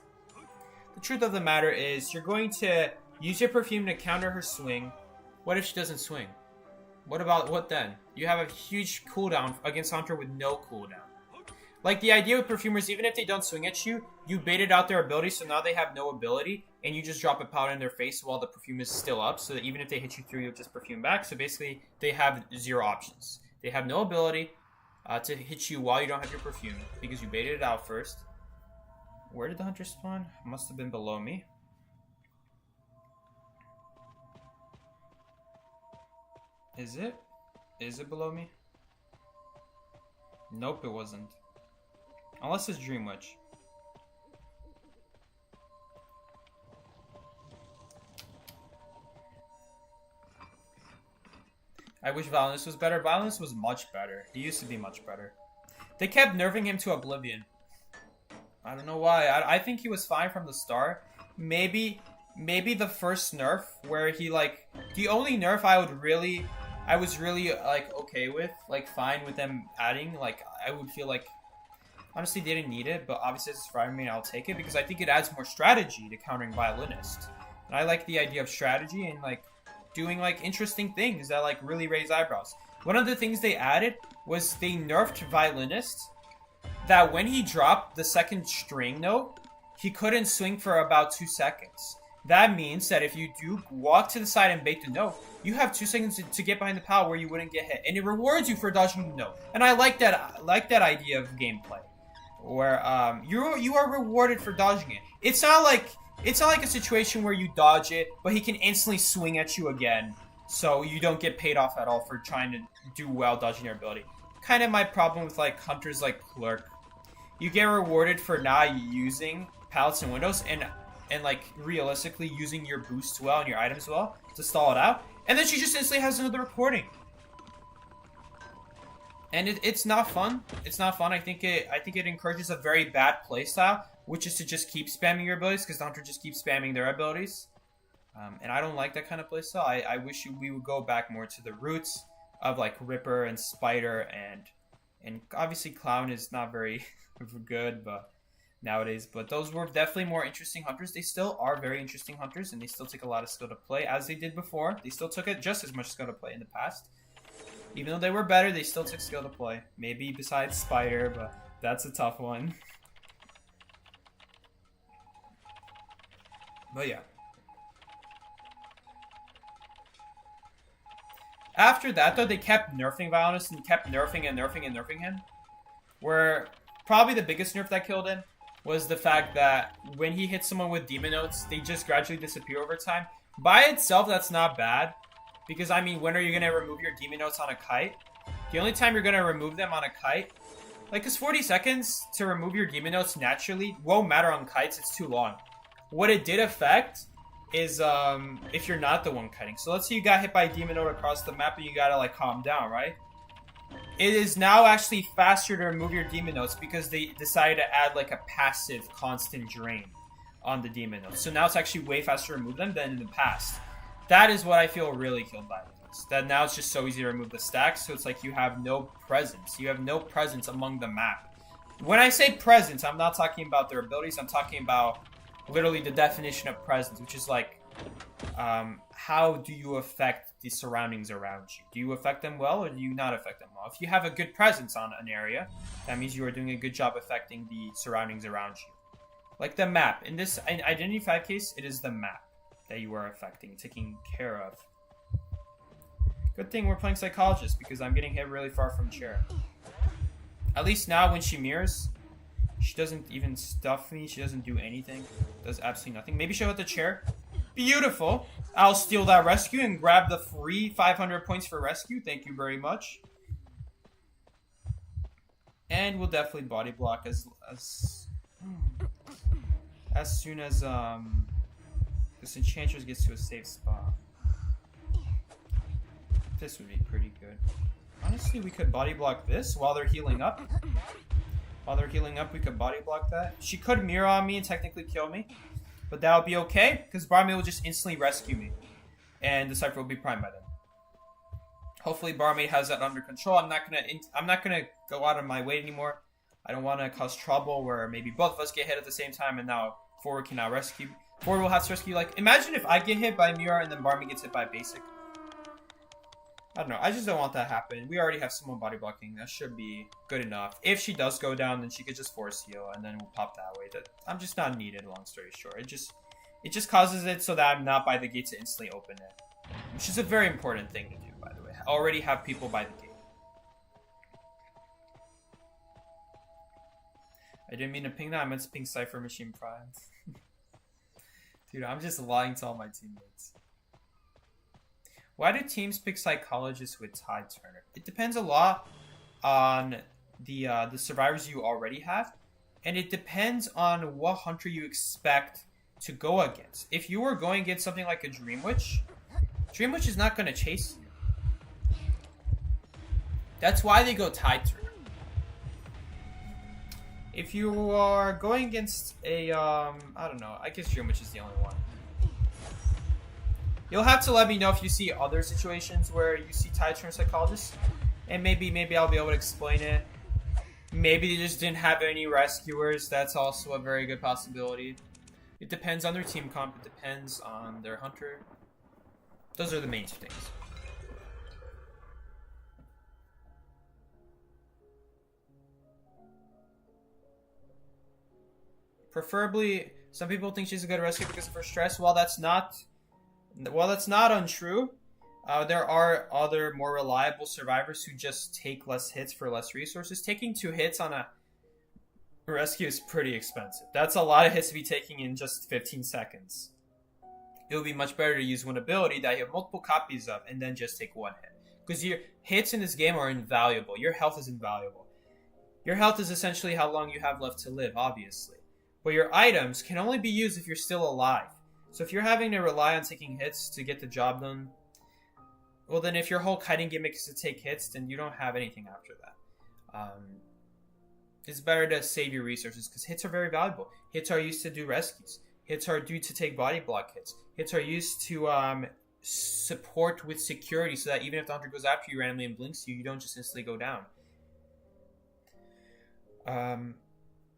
you're going to use your Perfume to counter her swing. What if she doesn't swing? What then? You have a huge cooldown against Hunter with no cooldown. Like, the idea with Perfumers, even if they don't swing at you, you baited out their ability, so now they have no ability, and you just drop a powder in their face while the perfume is still up, so that even if they hit you through, you'll just perfume back. So basically, they have 0 options. They have no ability to hit you while you don't have your perfume, because you baited it out first. Where did the Hunter spawn? Must have been below me. Is it? Is it below me? Nope, it wasn't. Unless it's Dream Witch. I wish Violence was better. Violence was much better. He used to be much better. They kept nerfing him to Oblivion. I don't know why. I think he was fine from the start. Maybe the first nerf where he like the only nerf I was really like okay with, like fine with them adding. Like I would feel like honestly they didn't need it, but obviously as a survivor main I'll take it because I think it adds more strategy to countering Violinist. And I like the idea of strategy and like doing like interesting things that like really raise eyebrows. One of the things they added was they nerfed Violinist that when he dropped the second string note, he couldn't swing for about 2 seconds. That means that if you do walk to the side and bait the note, you have 2 seconds to get behind the pal where you wouldn't get hit, and it rewards you for dodging the note. And I like that idea of gameplay, where you are rewarded for dodging it. It's not like a situation where you dodge it, but he can instantly swing at you again, so you don't get paid off at all for trying to do well dodging your ability. Kind of my problem with like hunters like Clerk. You get rewarded for not using pallets and windows and like realistically using your boosts well and your items well to stall it out, and then she just instantly has another recording. And it's not fun. It's not fun. I think it encourages a very bad playstyle, which is to just keep spamming your abilities because the hunter just keeps spamming their abilities. And I don't like that kind of playstyle. I wish we would go back more to the roots of like Ripper and Spider and obviously Clown is not very good, but nowadays. But those were definitely more interesting hunters. They still are very interesting hunters, and they still take a lot of skill to play as they did before. They still took it just as much skill to play in the past. Even though they were better, they still took skill to play. Maybe besides Spider, but that's a tough one. But yeah. After that, though, they kept nerfing Violinist and kept nerfing and nerfing and nerfing him. Where probably the biggest nerf that killed him was the fact that when he hits someone with demon notes, they just gradually disappear over time. By itself, that's not bad. Because, I mean, when are you going to remove your demon notes on a kite? The only time you're going to remove them on a kite... Like, because 40 seconds to remove your demon notes naturally won't matter on kites. It's too long. What it did affect is if you're not the one kiting. So let's say you got hit by a demon note across the map and you got to, like, calm down, right? It is now actually faster to remove your demon notes because they decided to add, like, a passive constant drain on the demon notes. So now it's actually way faster to remove them than in the past. That is what I feel really killed Violinist. That now it's just so easy to remove the stacks, so it's like you have no presence. You have no presence among the map. When I say presence, I'm not talking about their abilities. I'm talking about literally the definition of presence, which is like, how do you affect the surroundings around you? Do you affect them well, or do you not affect them well? If you have a good presence on an area, that means you are doing a good job affecting the surroundings around you. Like the map. In this Identity 5 case, it is the map that you are affecting, taking care of. Good thing we're playing Psychologist because I'm getting hit really far from chair. At least now when she mirrors, she doesn't even stuff me. She doesn't do anything. Does absolutely nothing. Maybe she'll hit the chair. Beautiful. I'll steal that rescue and grab the free 500 points for rescue. Thank you very much. And we'll definitely body block as soon as this enchantress gets to a safe spot. This would be pretty good. Honestly, we could body block this while they're healing up. While they're healing up, we could body block that. She could mirror on me and technically kill me. But that would be okay, because Barmaid will just instantly rescue me. And the Cypher will be primed by then. Hopefully Barmaid has that under control. I'm not gonna go out of my way anymore. I don't want to cause trouble where maybe both of us get hit at the same time and now Forward cannot rescue. Forward will have to rescue. Like, imagine if I get hit by Mirror and then Barmaid gets hit by Basic. I don't know. I just don't want that to happen. We already have someone body blocking. That should be good enough. If she does go down, then she could just force heal and then we'll pop that way. I'm just not needed, long story short. It just causes it so that I'm not by the gate to instantly open it. Which is a very important thing to do, by the way. I already have people by the gate. I didn't mean to ping that. I meant to ping Cypher Machine Prime. Dude, I'm just lying to all my teammates. Why do teams pick Psychologists with Tide Turner? It depends a lot on the survivors you already have. And it depends on what hunter you expect to go against. If you were going against something like a Dream Witch is not going to chase you. That's why they go Tide Turner. If you are going against a, I don't know, I guess Dream Witch is the only one. You'll have to let me know if you see other situations where you see Tide Turner Psychologists. And maybe I'll be able to explain it. Maybe they just didn't have any rescuers. That's also a very good possibility. It depends on their team comp. It depends on their hunter. Those are the main things. Preferably, some people think she's a good rescue because of her stress. While that's not untrue, there are other more reliable survivors who just take less hits for less resources. Taking 2 hits on a rescue is pretty expensive. That's a lot of hits to be taking in just 15 seconds. It would be much better to use one ability that you have multiple copies of and then just take 1 hit. Because your hits in this game are invaluable. Your health is invaluable. Your health is essentially how long you have left to live, obviously. But your items can only be used if you're still alive. So if you're having to rely on taking hits to get the job done, well then if your whole kiting gimmick is to take hits, then you don't have anything after that. It's better to save your resources because hits are very valuable. Hits are used to do rescues. Hits are due to take body block hits. Hits are used to support with security so that even if the hunter goes after you randomly and blinks you, you don't just instantly go down.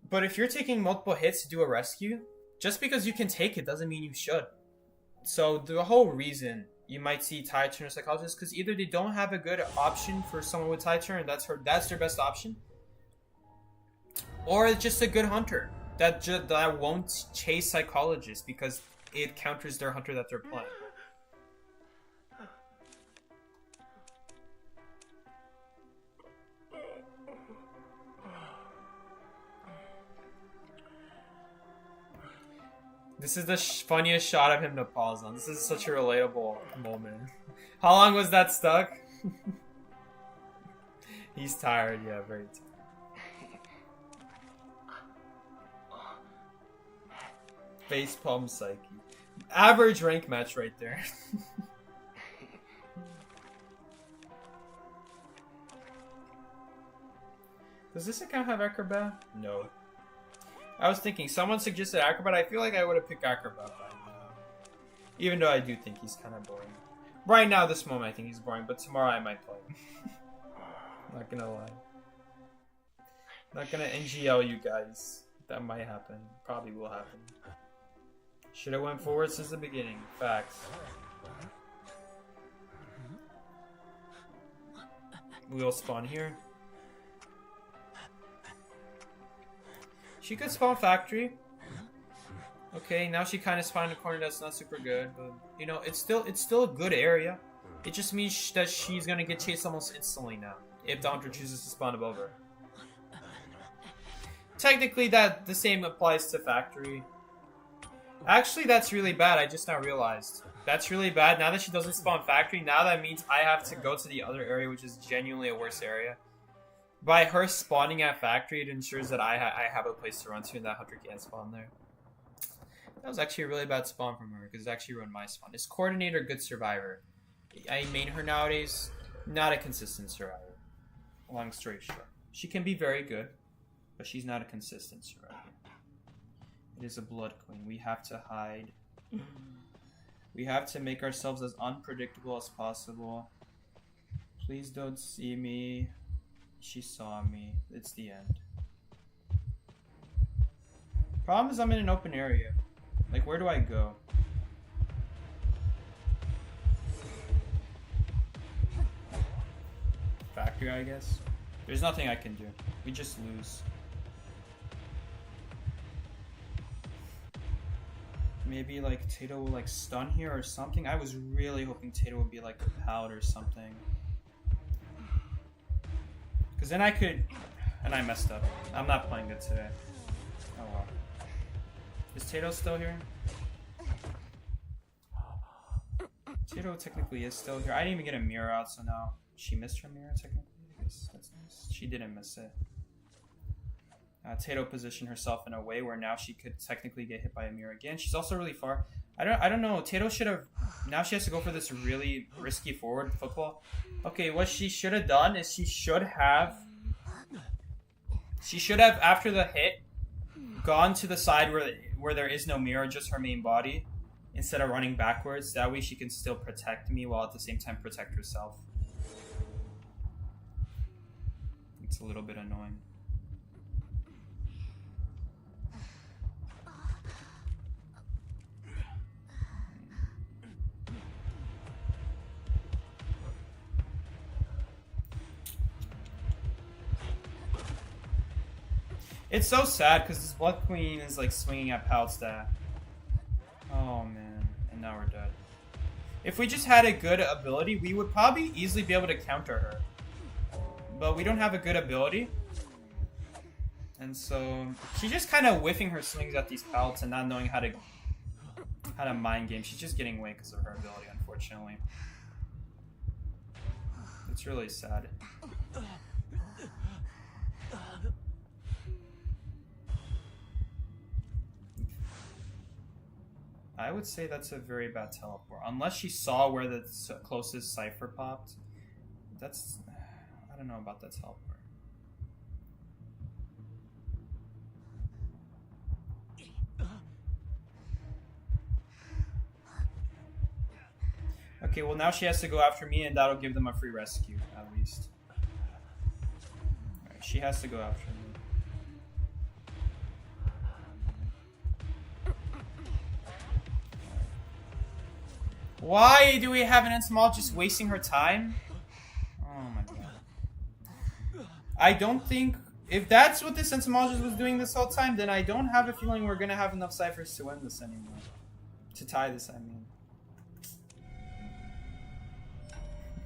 But if you're taking multiple hits to do a rescue, just because you can take it doesn't mean you should. So the whole reason you might see Tide Turner Psychologists because either they don't have a good option for someone with Tide Turner and that's their best option, or it's just a good hunter that won't chase Psychologists because it counters their hunter that they're playing. This is the funniest shot of him to pause on. This is such a relatable moment. How long was that stuck? He's tired, yeah, very tired. Facepalm Psyche. Average rank match right there. Does this account have Acrobat? No. I was thinking, someone suggested Acrobat. I feel like I would have picked Acrobat by now. Even though I do think he's kind of boring. Right now, this moment, I think he's boring, but tomorrow I might play him. Not gonna lie. Not gonna NGL you guys. That might happen. Probably will happen. Should have went forward since the beginning. Facts. We'll spawn here. She could spawn factory. Okay, now she kind of spawned a corner that's not super good, but you know, it's still a good area. It just means that she's gonna get chased almost instantly now if the hunter chooses to spawn above her. Technically, the same applies to factory. Actually, that's really bad. I just now realized. That's really bad. Now that she doesn't spawn factory, now that means I have to go to the other area, which is genuinely a worse area. By her spawning at factory, it ensures that I have a place to run to and that hunter can't spawn there. That was actually a really bad spawn from her, because it actually ruined my spawn. Is Coordinator good survivor? I main her nowadays. Not a consistent survivor. Long story short. She can be very good, but she's not a consistent survivor. It is a blood queen. We have to hide. We have to make ourselves as unpredictable as possible. Please don't see me. She saw me. It's the end. Problem is I'm in an open area. Like, where do I go? Factory, I guess. There's nothing I can do. We just lose. Maybe like Tato will like stun here or something. I was really hoping Tato would be like a pout or something. Cause then I could, and I messed up. I'm not playing good today. Oh well. Is Tato still here? Tato technically is still here. I didn't even get a mirror out, so now she missed her mirror technically. I guess that's nice. She didn't miss it. Tato positioned herself in a way where now she could technically get hit by a mirror again. She's also really far. I don't know. Tato should have. Now she has to go for this really risky forward football. Okay, what she should have done is she should have after the hit gone to the side where there is no mirror, just her main body, instead of running backwards. That way she can still protect me while at the same time protect herself. It's a little bit annoying. It's so sad because this Blood Queen is like swinging at Palstat. Oh man, and now we're dead. If we just had a good ability, we would probably easily be able to counter her. But we don't have a good ability. And so she's just kind of whiffing her swings at these pallets and not knowing how to mind game. She's just getting away because of her ability, unfortunately. It's really sad. I would say that's a very bad teleport. Unless she saw where the closest cipher popped. That's... I don't know about that teleport. Okay, well now she has to go after me and that'll give them a free rescue, at least. Alright, she has to go after me. Why do we have an entomologist wasting her time? Oh my god. I don't think... If that's what this entomologist was doing this whole time, then I don't have a feeling we're gonna have enough ciphers to win this anymore. To tie this, I mean.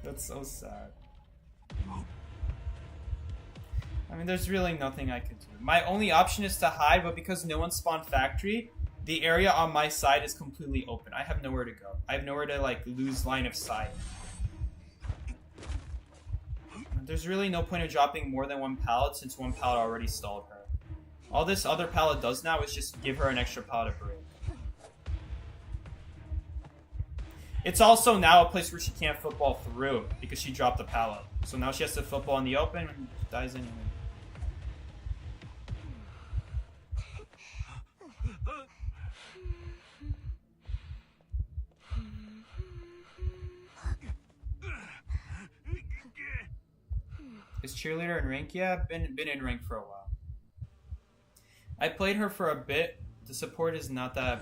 That's so sad. I mean, there's really nothing I could do. My only option is to hide, but because no one spawned factory, the area on my side is completely open. I have nowhere to go. I have nowhere to, like, lose line of sight. There's really no point of dropping more than one pallet since one pallet already stalled her. All this other pallet does now is just give her an extra pallet to break. It's also now a place where she can't football through because she dropped the pallet. So now she has to football in the open and dies anyway. Is cheerleader in rank? Yeah, been in rank for a while. I played her for a bit. The support is not that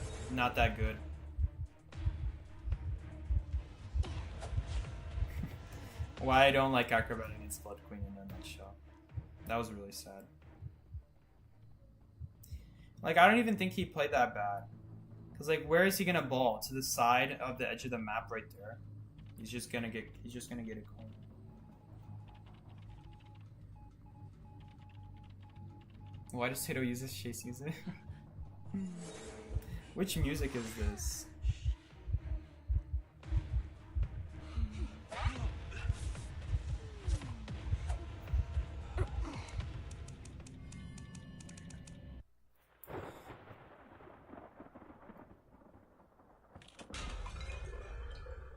good. Why I don't like Acrobat against Blood Queen in a nutshell. That was really sad. Like, I don't even think he played that bad. Cause like, where is he gonna ball? To the side of the edge of the map right there. He's just gonna get a corner. Why does Tato use this? Chase use it? Which music is this?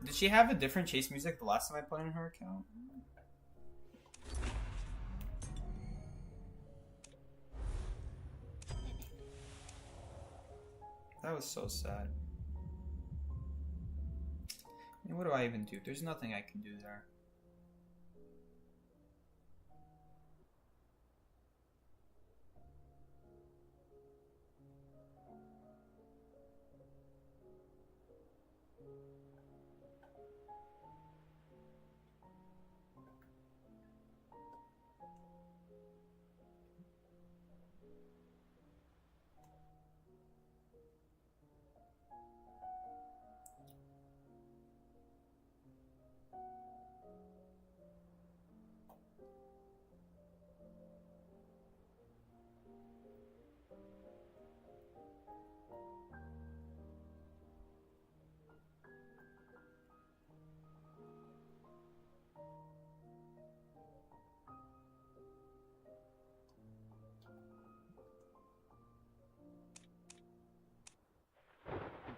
Did she have a different chase music the last time I played on her account? That was so sad. I mean, what do I even do? There's nothing I can do there.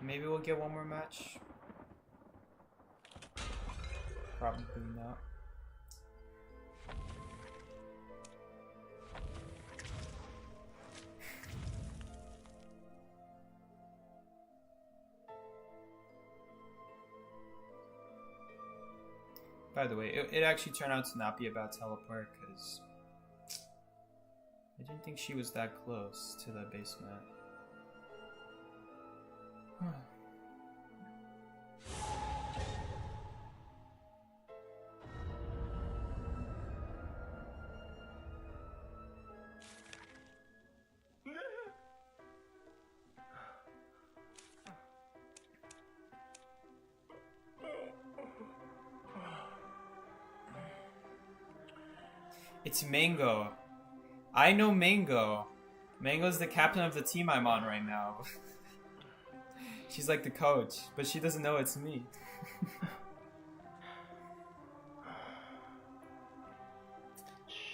Maybe we'll get one more match. Probably not. By the way, it actually turned out to not be about teleport because I didn't think she was that close to the basement. It's Mango. I know Mango. Mango's the captain of the team I'm on right now. She's like the coach, but she doesn't know it's me.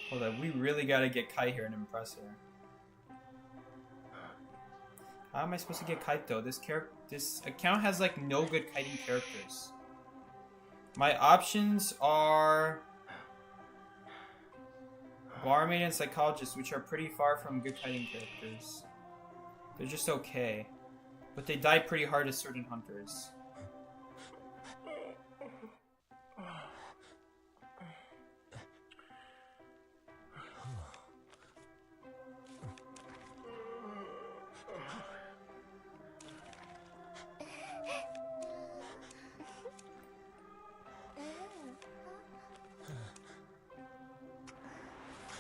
Hold up, we really gotta get Kai here and impress her. How am I supposed to get Kite though? This account has like no good kiting characters. My options are Barmaid and Psychologist, which are pretty far from good kiting characters. They're just okay. But they die pretty hard as certain hunters.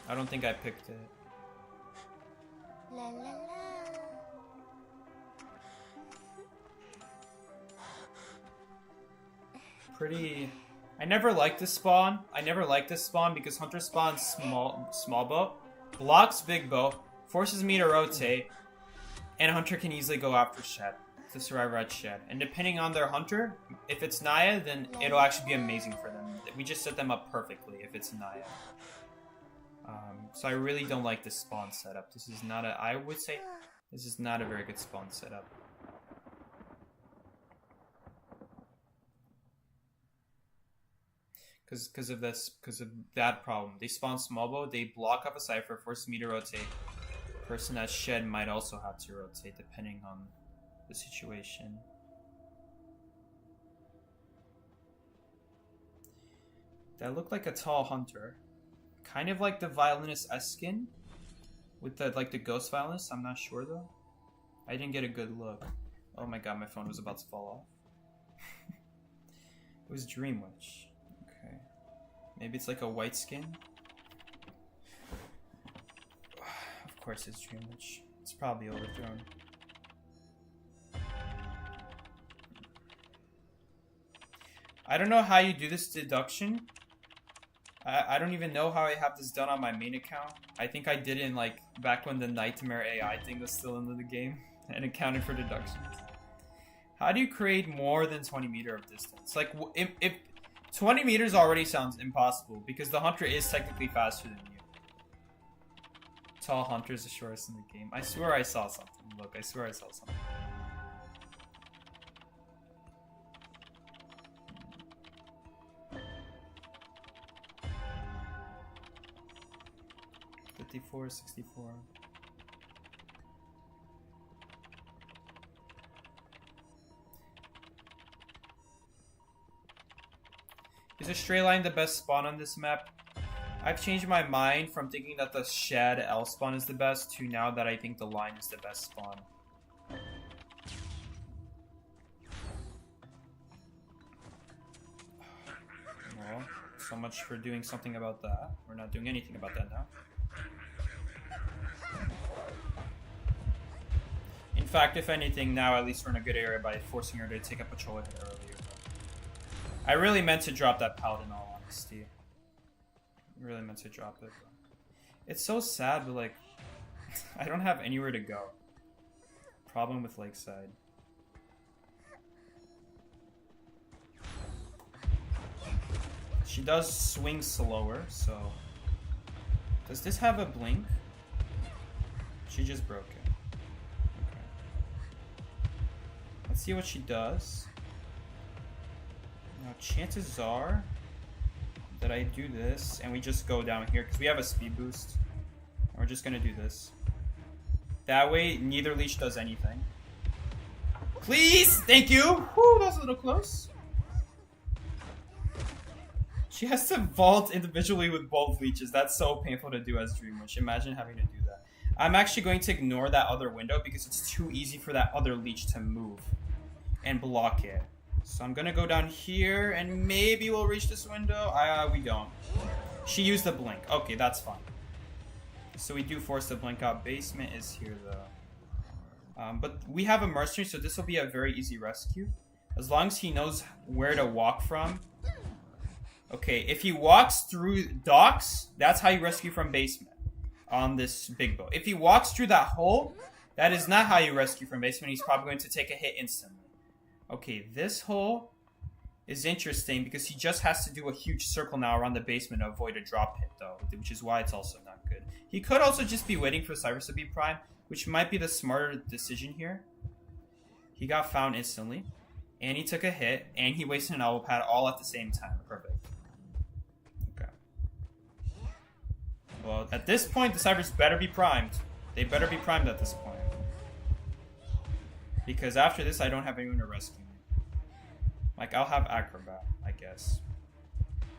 I don't think I picked it. La, la, la. Pretty... I never liked this spawn. Because Hunter spawns small bow, blocks big bow, forces me to rotate, and Hunter can easily go after Shed to survive red Shed. And depending on their Hunter, if it's Naya, then it'll actually be amazing for them. We just set them up perfectly if it's Naya. So I really don't like this spawn setup. This is not a... I would say this is not a very good spawn setup. Because of that problem. They spawn small bow, they block up a cipher, force me to rotate. Person that Shed might also have to rotate depending on the situation. That looked like a tall Hunter. Kind of like the Violinist S skin. With the like the Ghost Violinist, I'm not sure though. I didn't get a good look. Oh my god, my phone was about to fall off. It was Dream Witch. Okay. Maybe it's like a white skin? Of course it's Dream Witch. It's probably overthrown. I don't know how you do this deduction. I don't even know how I have this done on my main account. I think I did it in like back when the Nightmare AI thing was still into the game and accounted for deductions. How do you create more than 20 meters of distance? Like if 20 meters already sounds impossible because the Hunter is technically faster than you. Tall Hunter is the shortest in the game. I swear I saw something. Look, I swear I saw something. 54, 64. Is a straight line the best spawn on this map? I've changed my mind from thinking that the shed L spawn is the best to now that I think the line is the best spawn. Well, so much for doing something about that. We're not doing anything about that now. In fact, if anything, now at least we're in a good area by forcing her to take a patrol hit earlier. I really meant to drop that pallet in all honesty. Really meant to drop it. It's so sad, but like, I don't have anywhere to go. Problem with Lakeside. She does swing slower, so... Does this have a blink? She just broke it. Okay. Let's see what she does. Now, chances are that I do this and we just go down here because we have a speed boost. And we're just gonna do this. That way, neither leech does anything. Please! Thank you! Whew, that was a little close. She has to vault individually with both leeches. That's so painful to do as Dream Witch. Imagine having to do that. I'm actually going to ignore that other window because it's too easy for that other leech to move and block it. So I'm gonna go down here and maybe we'll reach this window. We don't. She used the blink. Okay, that's fine. So we do force the blink out. Basement is here though. But we have a mercenary, so this will be a very easy rescue. As long as he knows where to walk from. Okay, if he walks through docks, that's how you rescue from basement on this big boat. If he walks through that hole, that is not how you rescue from basement. He's probably going to take a hit instantly. Okay, this hole is interesting because he just has to do a huge circle now around the basement to avoid a drop hit though, which is why it's also not good. He could also just be waiting for Cyrus to be prime, which might be the smarter decision here. He got found instantly, and he took a hit, and he wasted an elbow pad all at the same time. Perfect. Okay. Well, at this point, the Cyrus better be primed. They better be primed at this point. Because after this, I don't have anyone to rescue me. Like, I'll have Acrobat, I guess.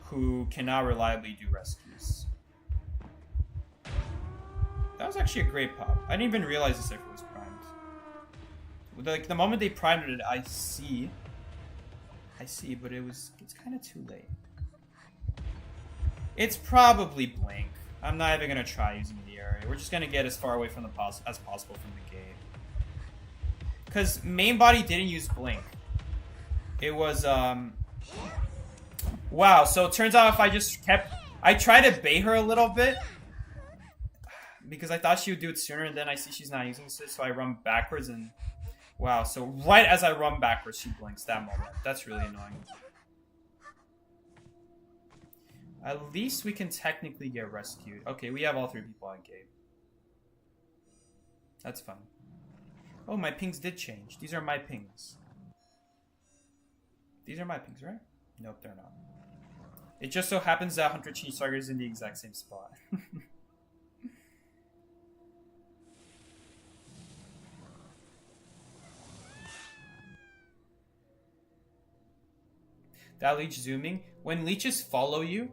Who cannot reliably do rescues. That was actually a great pop. I didn't even realize the cipher was primed. Like, the moment they primed it, I see, but it's kind of too late. It's probably Blink. I'm not even going to try using the area. We're just going to get as far away from as possible from the gate. Because main body didn't use Blink. It was, wow, so it turns out if I just I tried to bait her a little bit. Because I thought she would do it sooner, and then I see she's not using this, so I run backwards, and... Wow, so right as I run backwards, she blinks that moment. That's really annoying. At least we can technically get rescued. Okay, we have all three people on gate. That's fine. Oh, my pings did change. These are my pings. These are my pings, right? Nope, they're not. It just so happens that Hunter Cheese Target is in the exact same spot. That leech zooming. When leeches follow you,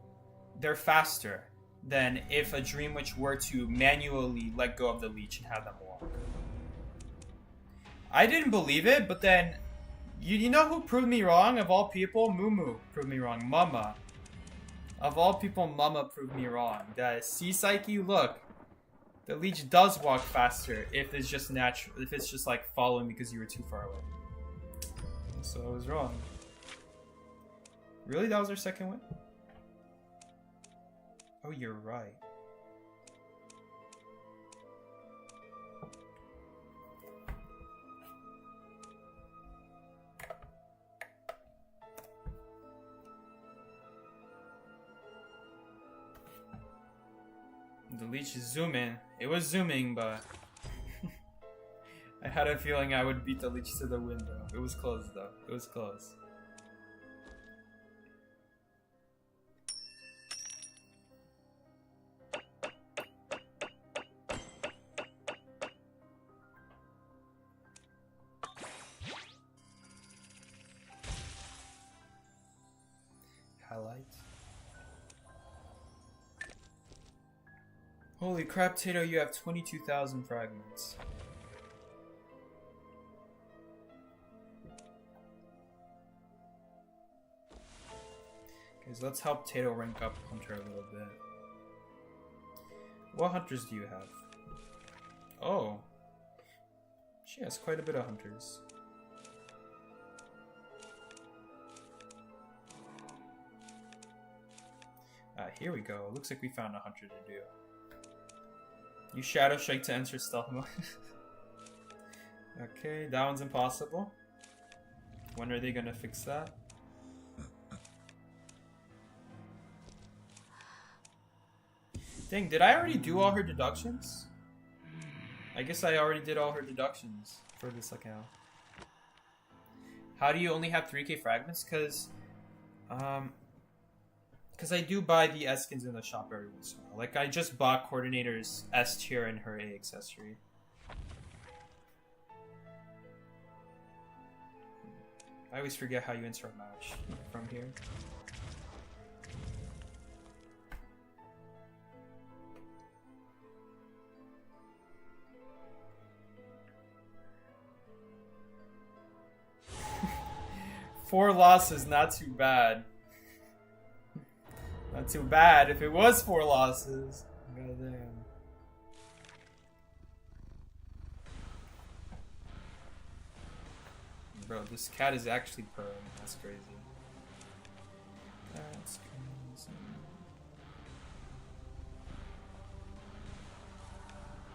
they're faster than if a Dream Witch were to manually let go of the leech and have them walk. I didn't believe it, but then, you know who proved me wrong? Of all people, Moo proved me wrong. Mama. Of all people, Mama proved me wrong. Guys, see, Sikey, look. The leech does walk faster if it's just natural, if it's just like following because you were too far away. So I was wrong. Really? That was our second win? Oh, you're right. The leech is zooming. It was zooming, but... I had a feeling I would beat the leech to the window. It was close, though. It was close. highlight. Holy crap, Tato, you have 22,000 fragments. Okay, so let's help Tato rank up Hunter a little bit. What hunters do you have? Oh. She has quite a bit of hunters. Here we go. Looks like we found a hunter to do. Use Shadow Strike to enter stealth mode. Okay, that one's impossible. When are they gonna fix that? Dang, did I already do all her deductions? I guess I already did all her deductions for this account. How do you only have 3k fragments? Because I do buy the S skins in the shop every once in a while. Like, I just bought Coordinator's S tier and her A accessory. I always forget how you enter a match from here. Four losses, not too bad. Not too bad if it was 4 losses. Goddamn. Bro, this cat is actually purring. That's crazy. That's crazy.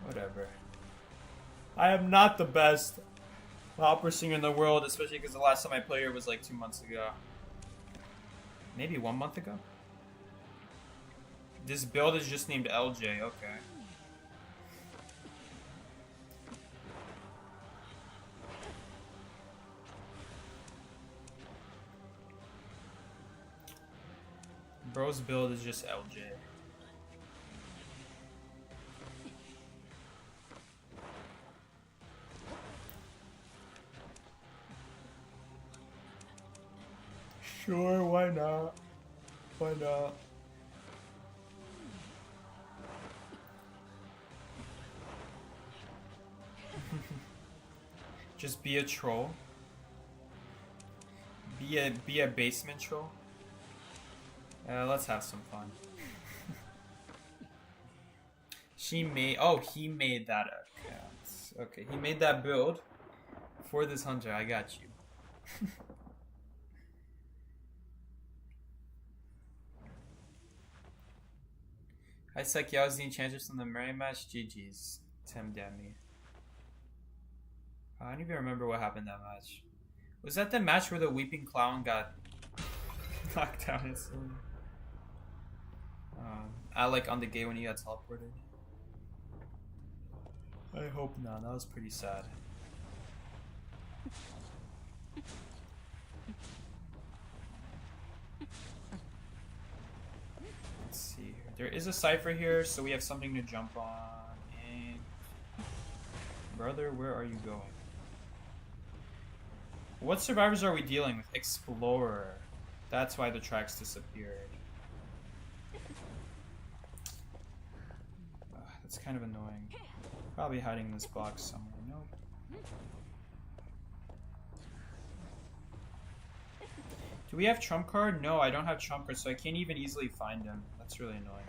Whatever. I am not the best opera singer in the world, especially because the last time I played her was like 2 months ago. Maybe 1 month ago? This build is just named LJ, okay. Bro's build is just LJ. Sure, why not? Why not? Just be a troll. Be a basement troll. Let's have some fun. He made that account. Okay, he made that build for this hunter. I got you. Hi Sikey, I was the enchantress in the Mary match. GG's. Tim Demi. I don't even remember what happened that match. Was that the match where the weeping clown got knocked down instantly? I like on the gate when he got teleported. I hope not. That was pretty sad. Let's see here. There is a cipher here, so we have something to jump on. And brother, where are you going? What survivors are we dealing with? Explorer. That's why the tracks disappeared. That's kind of annoying. Probably hiding in this box somewhere. Nope. Do we have trump card? No, I don't have trump card, so I can't even easily find him. That's really annoying.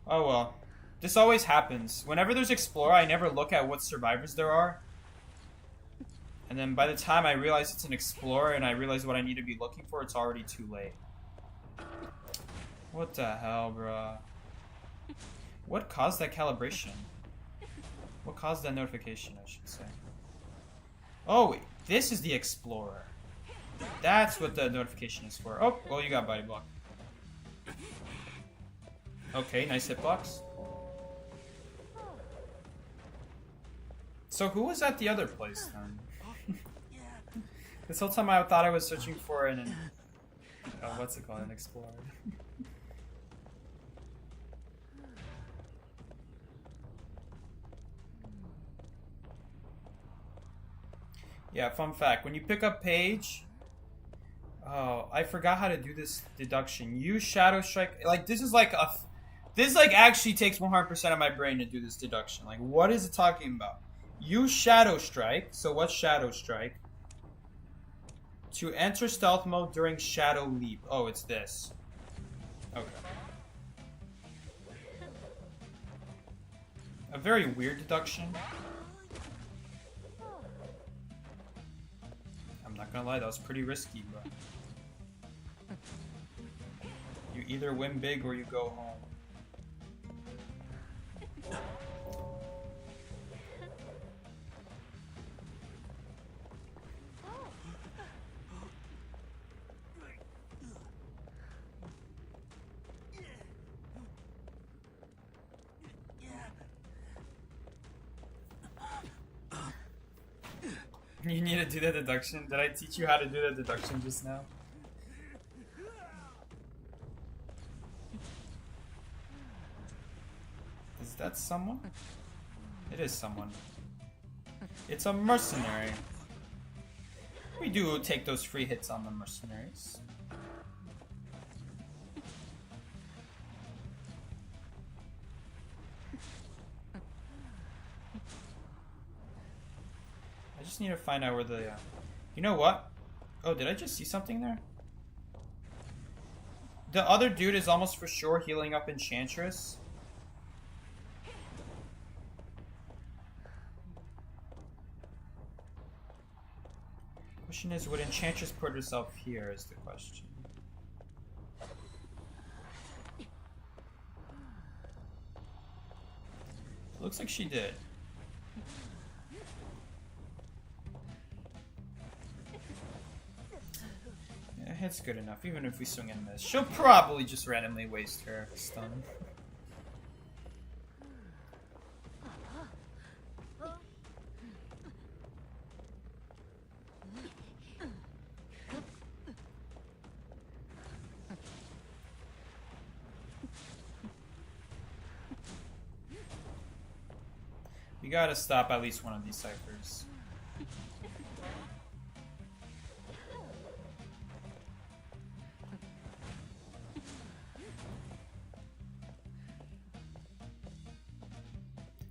Oh well. This always happens. Whenever there's Explorer, I never look at what survivors there are. And then by the time I realize it's an Explorer and I realize what I need to be looking for, it's already too late. What the hell, bruh? What caused that calibration? What caused that notification, I should say? Oh, wait, this is the Explorer. That's what the notification is for. Oh, well, you got body block. Okay, nice hitbox. So who was at the other place then? This whole time I thought I was searching for an what's it called? An Explorer. Yeah, fun fact. When you pick up Paige, Oh, I forgot how to do this deduction. Use Shadow Strike. Like, this is like a... This, like, actually takes 100% of my brain to do this deduction. Like, what is it talking about? Use Shadow Strike. So what's Shadow Strike? To enter stealth mode during Shadow Leap. Oh, it's this. Okay. A very weird deduction. I'm not gonna lie, that was pretty risky, bro. You either win big or you go home. You need to do that deduction? Did I teach you how to do that deduction just now? Is that someone? It is someone. It's a mercenary. We do take those free hits on the mercenaries. I just need to find out where the... You know what? Oh, did I just see something there? The other dude is almost for sure healing up Enchantress. Question is, would Enchantress put herself here is the question. Looks like she did. Yeah, it's good enough, even if we swing and miss. She'll probably just randomly waste her stun. We gotta stop at least one of these ciphers.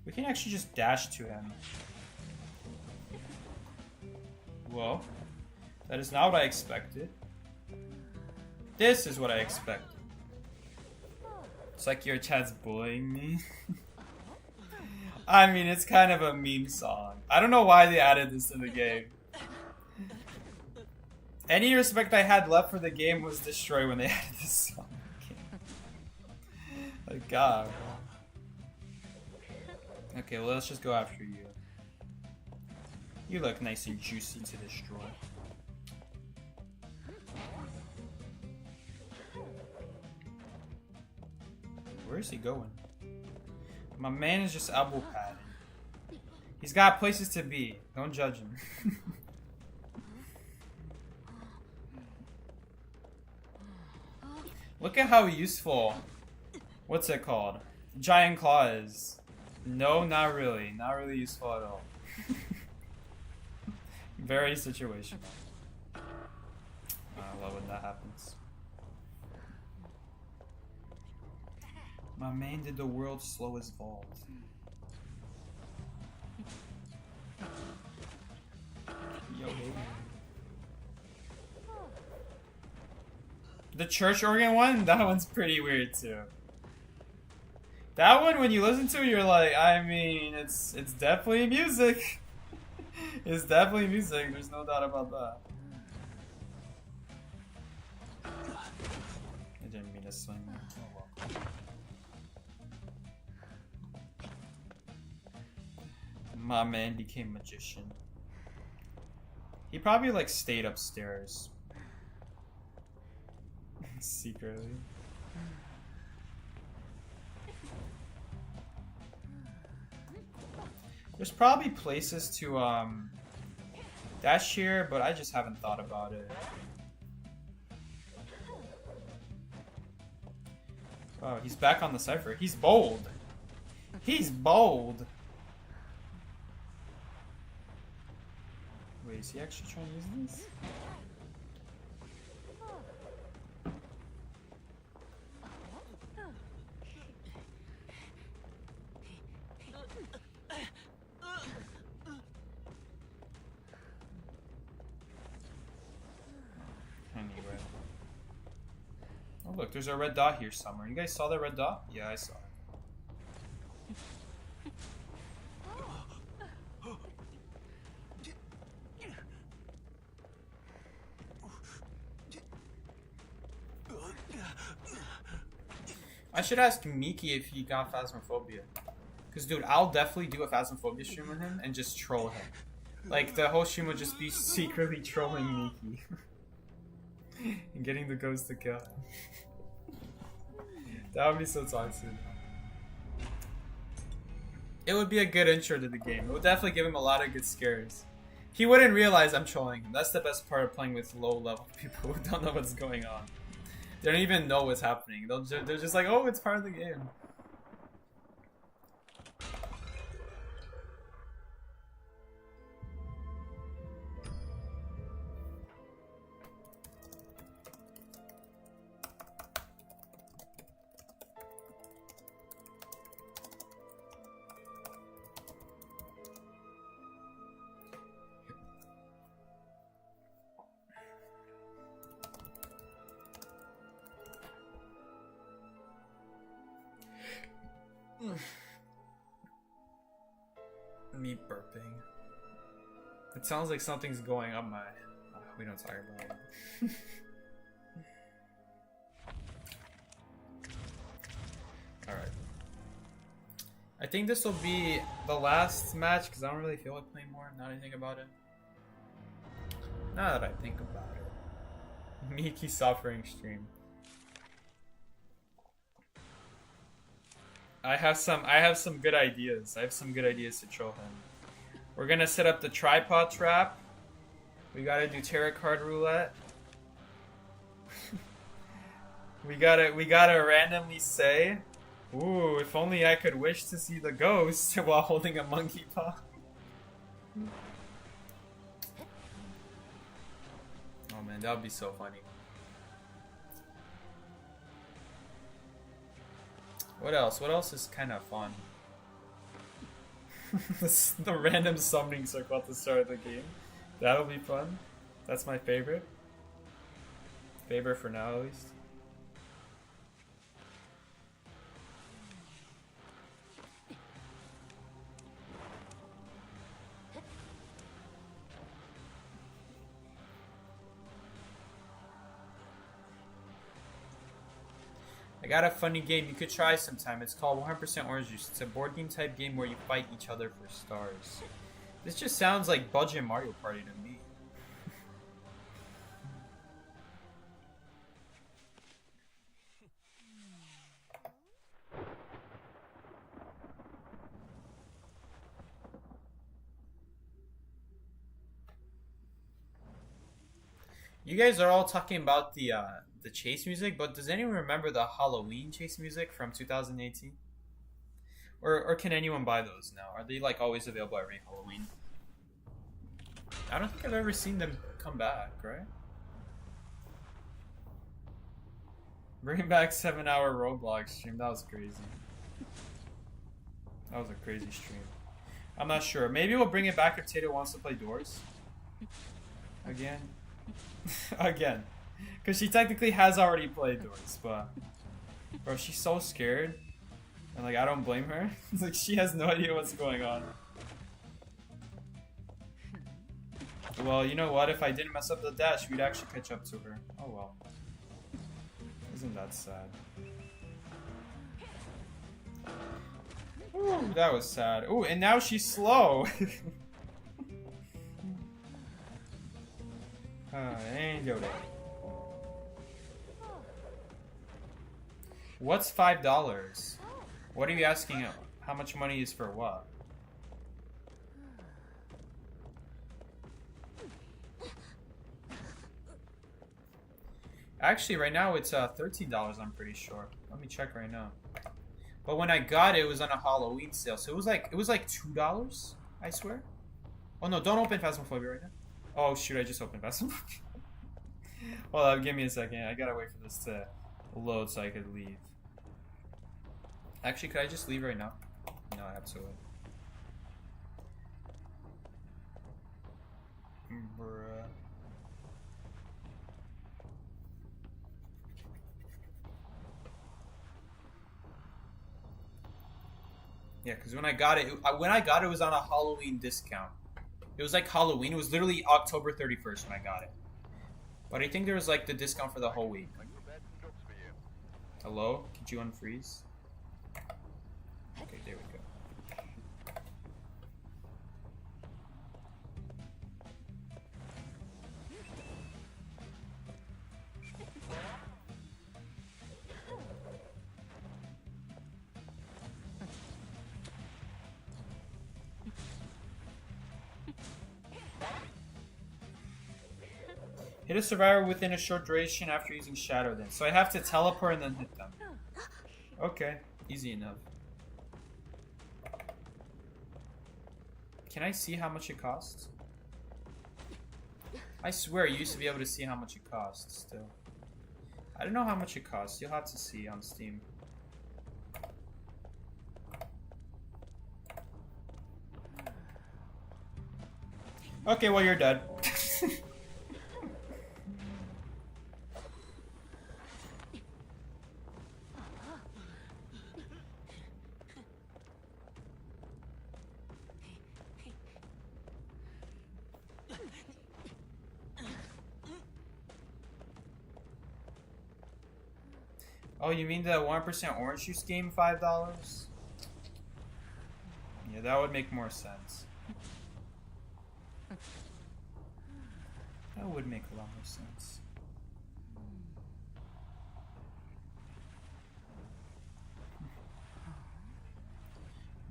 We can actually just dash to him. Whoa. That is not what I expected. This is what I expected. It's like your chat's bullying me. I mean, it's kind of a meme song. I don't know why they added this to the game. Any respect I had left for the game was destroyed when they added this song. Like, God. Okay, well, let's just go after you. You look nice and juicy to destroy. Where is he going? My man is just elbow padding. He's got places to be. Don't judge him. Look at how useful. What's it called? Giant Claw is. No, not really. Not really useful at all. Very situational. I love when that happens. My man did the world's slowest vault. Yo, baby. The church organ one? That one's pretty weird too. That one, when you listen to it, you're like, I mean, it's definitely music. It's definitely music, there's no doubt about that. I didn't mean to swing there. Oh well. My man became magician. He probably like stayed upstairs. Secretly. There's probably places to dash here, but I just haven't thought about it. Oh, he's back on the cipher. He's bold. He's bold. Wait, is he actually trying to use this? anyway. Oh look, there's a red dot here somewhere. You guys saw that red dot? Yeah, I saw it. I should ask Miki if he got Phasmophobia. Because, dude, I'll definitely do a Phasmophobia stream with him and just troll him. Like, the whole stream would just be secretly trolling Miki. And getting the ghost to kill him. That would be so toxic. It would be a good intro to the game. It would definitely give him a lot of good scares. He wouldn't realize I'm trolling him. That's the best part of playing with low-level people who don't know what's going on. They don't even know what's happening. They're just like, oh, it's part of the game. Me burping. It sounds like something's going up my... we don't talk about it. Alright. I think this will be the last match because I don't really feel like playing more now that I think about it. Now that I think about it. Miki suffering stream. I have some good ideas. I have some good ideas to troll him. We're gonna set up the tripod trap. We gotta do tarot card roulette. we gotta randomly say, "Ooh, if only I could wish to see the ghost," while holding a monkey paw. Oh man, that would be so funny. What else? What else is kind of fun? The random summoning circle at the start of the game. That'll be fun. That's my favorite. Favorite for now, at least. I got a funny game you could try sometime. It's called 100% Orange Juice. It's a board game type game where you fight each other for stars. This just sounds like budget Mario Party to me. You guys are all talking about the chase music, but does anyone remember the Halloween chase music from 2018? Or can anyone buy those now? Are they like always available every Halloween? I don't think I've ever seen them come back, right? Bring back 7-hour Roblox stream. That was crazy. That was a crazy stream. I'm not sure. Maybe we'll bring it back if Tato wants to play Doors. Again. Again. Because she technically has already played Doors, but... Bro, she's so scared. And like, I don't blame her. It's like, she has no idea what's going on. Well, you know what? If I didn't mess up the dash, we'd actually catch up to her. Oh well. Isn't that sad? Ooh, that was sad. Ooh, and now she's slow. What's $5? What are you asking? How much money is for what? Actually, right now it's $13. I'm pretty sure. Let me check right now. But when I got it, it was on a Halloween sale, so it was like $2. I swear. Oh no! Don't open Phasmophobia right now. Oh shoot! I just opened Phasmophobia. Hold up, give me a second. I gotta wait for this to load so I could leave. Actually, could I just leave right now? No, I have to wait. Bruh. Yeah, because when I got it, it was on a Halloween discount. It was like Halloween. It was literally October 31st when I got it. But I think there was like the discount for the whole week. Hello? Could you unfreeze? Okay, there we go. Hit a survivor within a short duration after using Shadow Dance. So I have to teleport and then hit them. Okay, easy enough. Can I see how much it costs? I swear I used to be able to see how much it costs still. I don't know how much it costs. You'll have to see on Steam. Okay, well you're dead. Oh, you mean the 1% orange juice game, $5? Yeah, that would make more sense. That would make a lot more sense.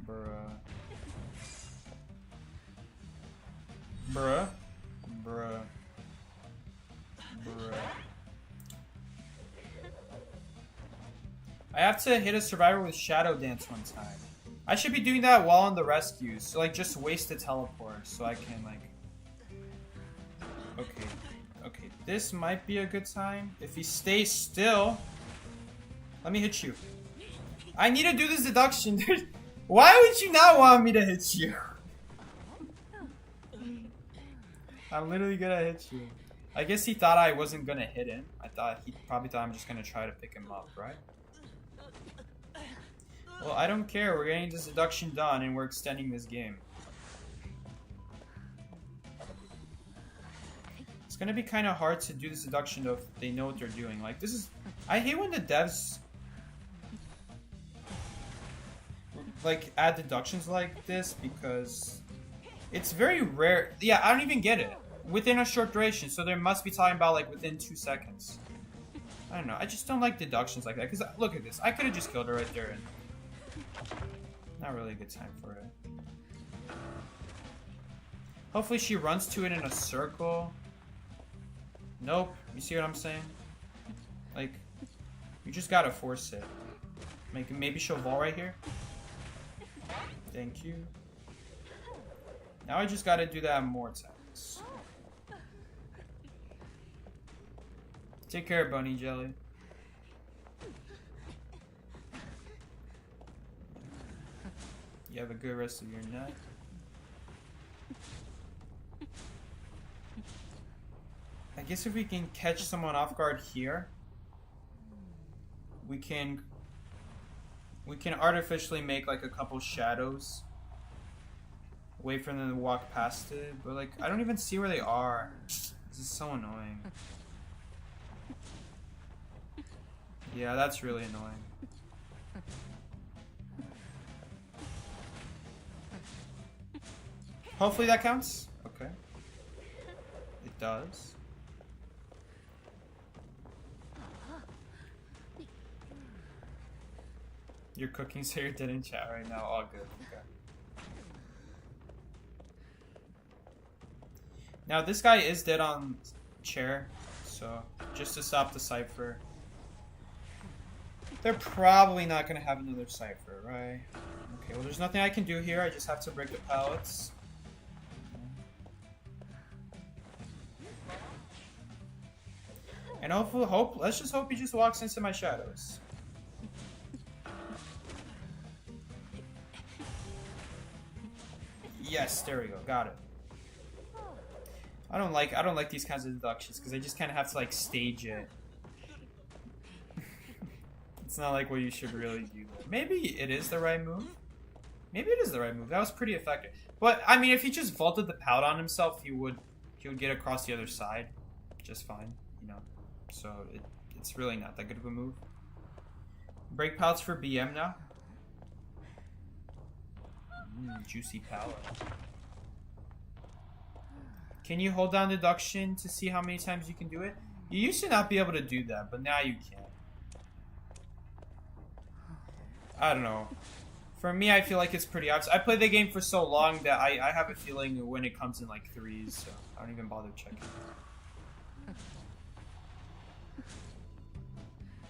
Bruh. Bruh. Bruh. Bruh. I have to hit a survivor with Shadow Dance one time. I should be doing that while on the rescues. So like just waste a teleport so I can like... Okay. Okay. This might be a good time. If he stays still... Let me hit you. I need to do this deduction. Why would you not want me to hit you? I'm literally gonna hit you. I guess he thought I wasn't gonna hit him. He probably thought I'm just gonna try to pick him up, right? Well, I don't care. We're getting this deduction done and we're extending this game. It's gonna be kind of hard to do this deduction if they know what they're doing. Like, this is... I hate when the devs... like, add deductions like this because... it's very rare. Yeah, I don't even get it. Within a short duration, so they must be talking about, like, within 2 seconds. I don't know. I just don't like deductions like that. Because, look at this. I could have just killed her right there. And not really a good time for it. Hopefully she runs to it in a circle. Nope. You see what I'm saying? Like, you just gotta force it. Maybe she'll vault right here. Thank you. Now I just gotta do that more times. Take care, Bunny Jelly. You have a good rest of your night. I guess if we can catch someone off guard here, we can artificially make like a couple shadows. Wait for them to walk past it, but like I don't even see where they are. This is so annoying. Yeah, that's really annoying. Hopefully that counts. Okay. It does. You're cooking so you're dead in chat right now. All good. Okay. Now this guy is dead on chair, so just to stop the cipher. They're probably not gonna have another cipher, right? Okay, well there's nothing I can do here. I just have to break the pallets. And let's just hope he just walks into my shadows. Yes, there we go. Got it. I don't like these kinds of deductions because I just kind of have to like stage it. It's not like what you should really do. Maybe it is the right move. Maybe it is the right move. That was pretty effective. But I mean, if he just vaulted the pout on himself, he would get across the other side just fine, you know. So it's really not that good of a move. Break pouts for BM now. Juicy power. Can you hold down deduction to see how many times you can do it? You used to not be able to do that, but now you can. I don't know. For me, I feel like it's pretty obvious. I played the game for so long that I have a feeling when it comes in like threes, so I don't even bother checking.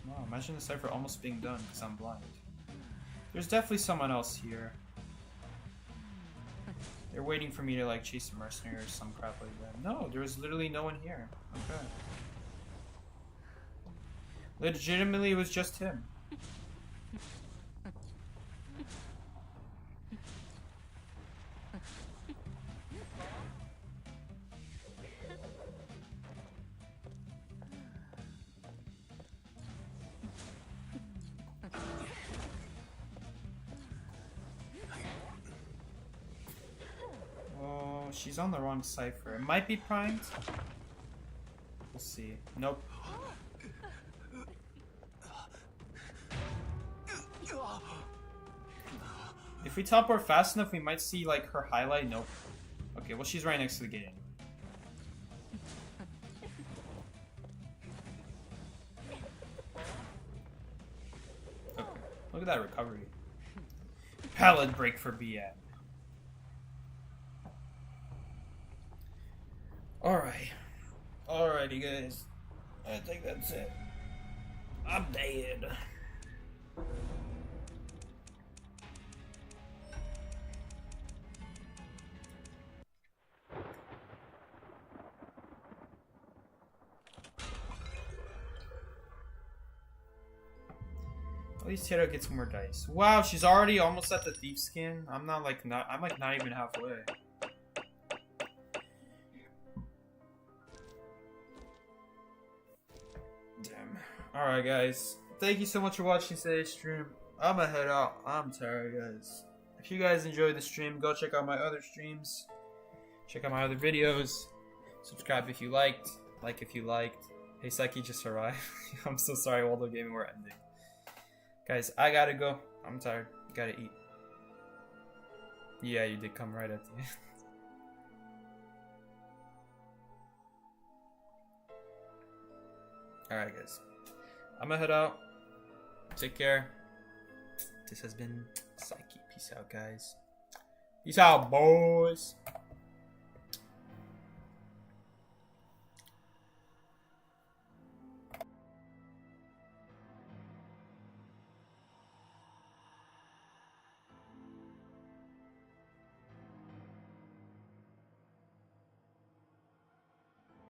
Wow, imagine the cipher almost being done because I'm blind. There's definitely someone else here. They're waiting for me to like chase a mercenary or some crap like that. No, there was literally no one here. Okay. Legitimately, it was just him. She's on the wrong cipher. It might be primed. We'll see. Nope. If we teleport fast enough, we might see like her highlight. Nope. Okay, well she's right next to the gate anyway. Okay. Look at that recovery. Pallet break for BM. Alrighty guys, I think that's it. I'm dead. At least Tito gets more dice. Wow, she's already almost at the thief skin. I'm not even halfway. Alright guys, thank you so much for watching today's stream. I'ma head out. I'm tired guys. If you guys enjoyed the stream, go check out my other streams. Check out my other videos. Subscribe if you liked. Like if you liked. Hey Sikey just arrived. I'm so sorry, Waldo Gaming, we're ending. Guys, I gotta go. I'm tired. Gotta eat. Yeah, you did come right at the end. Alright guys. I'm gonna head out. Take care. This has been Sikey. Peace out, guys. Peace out, boys.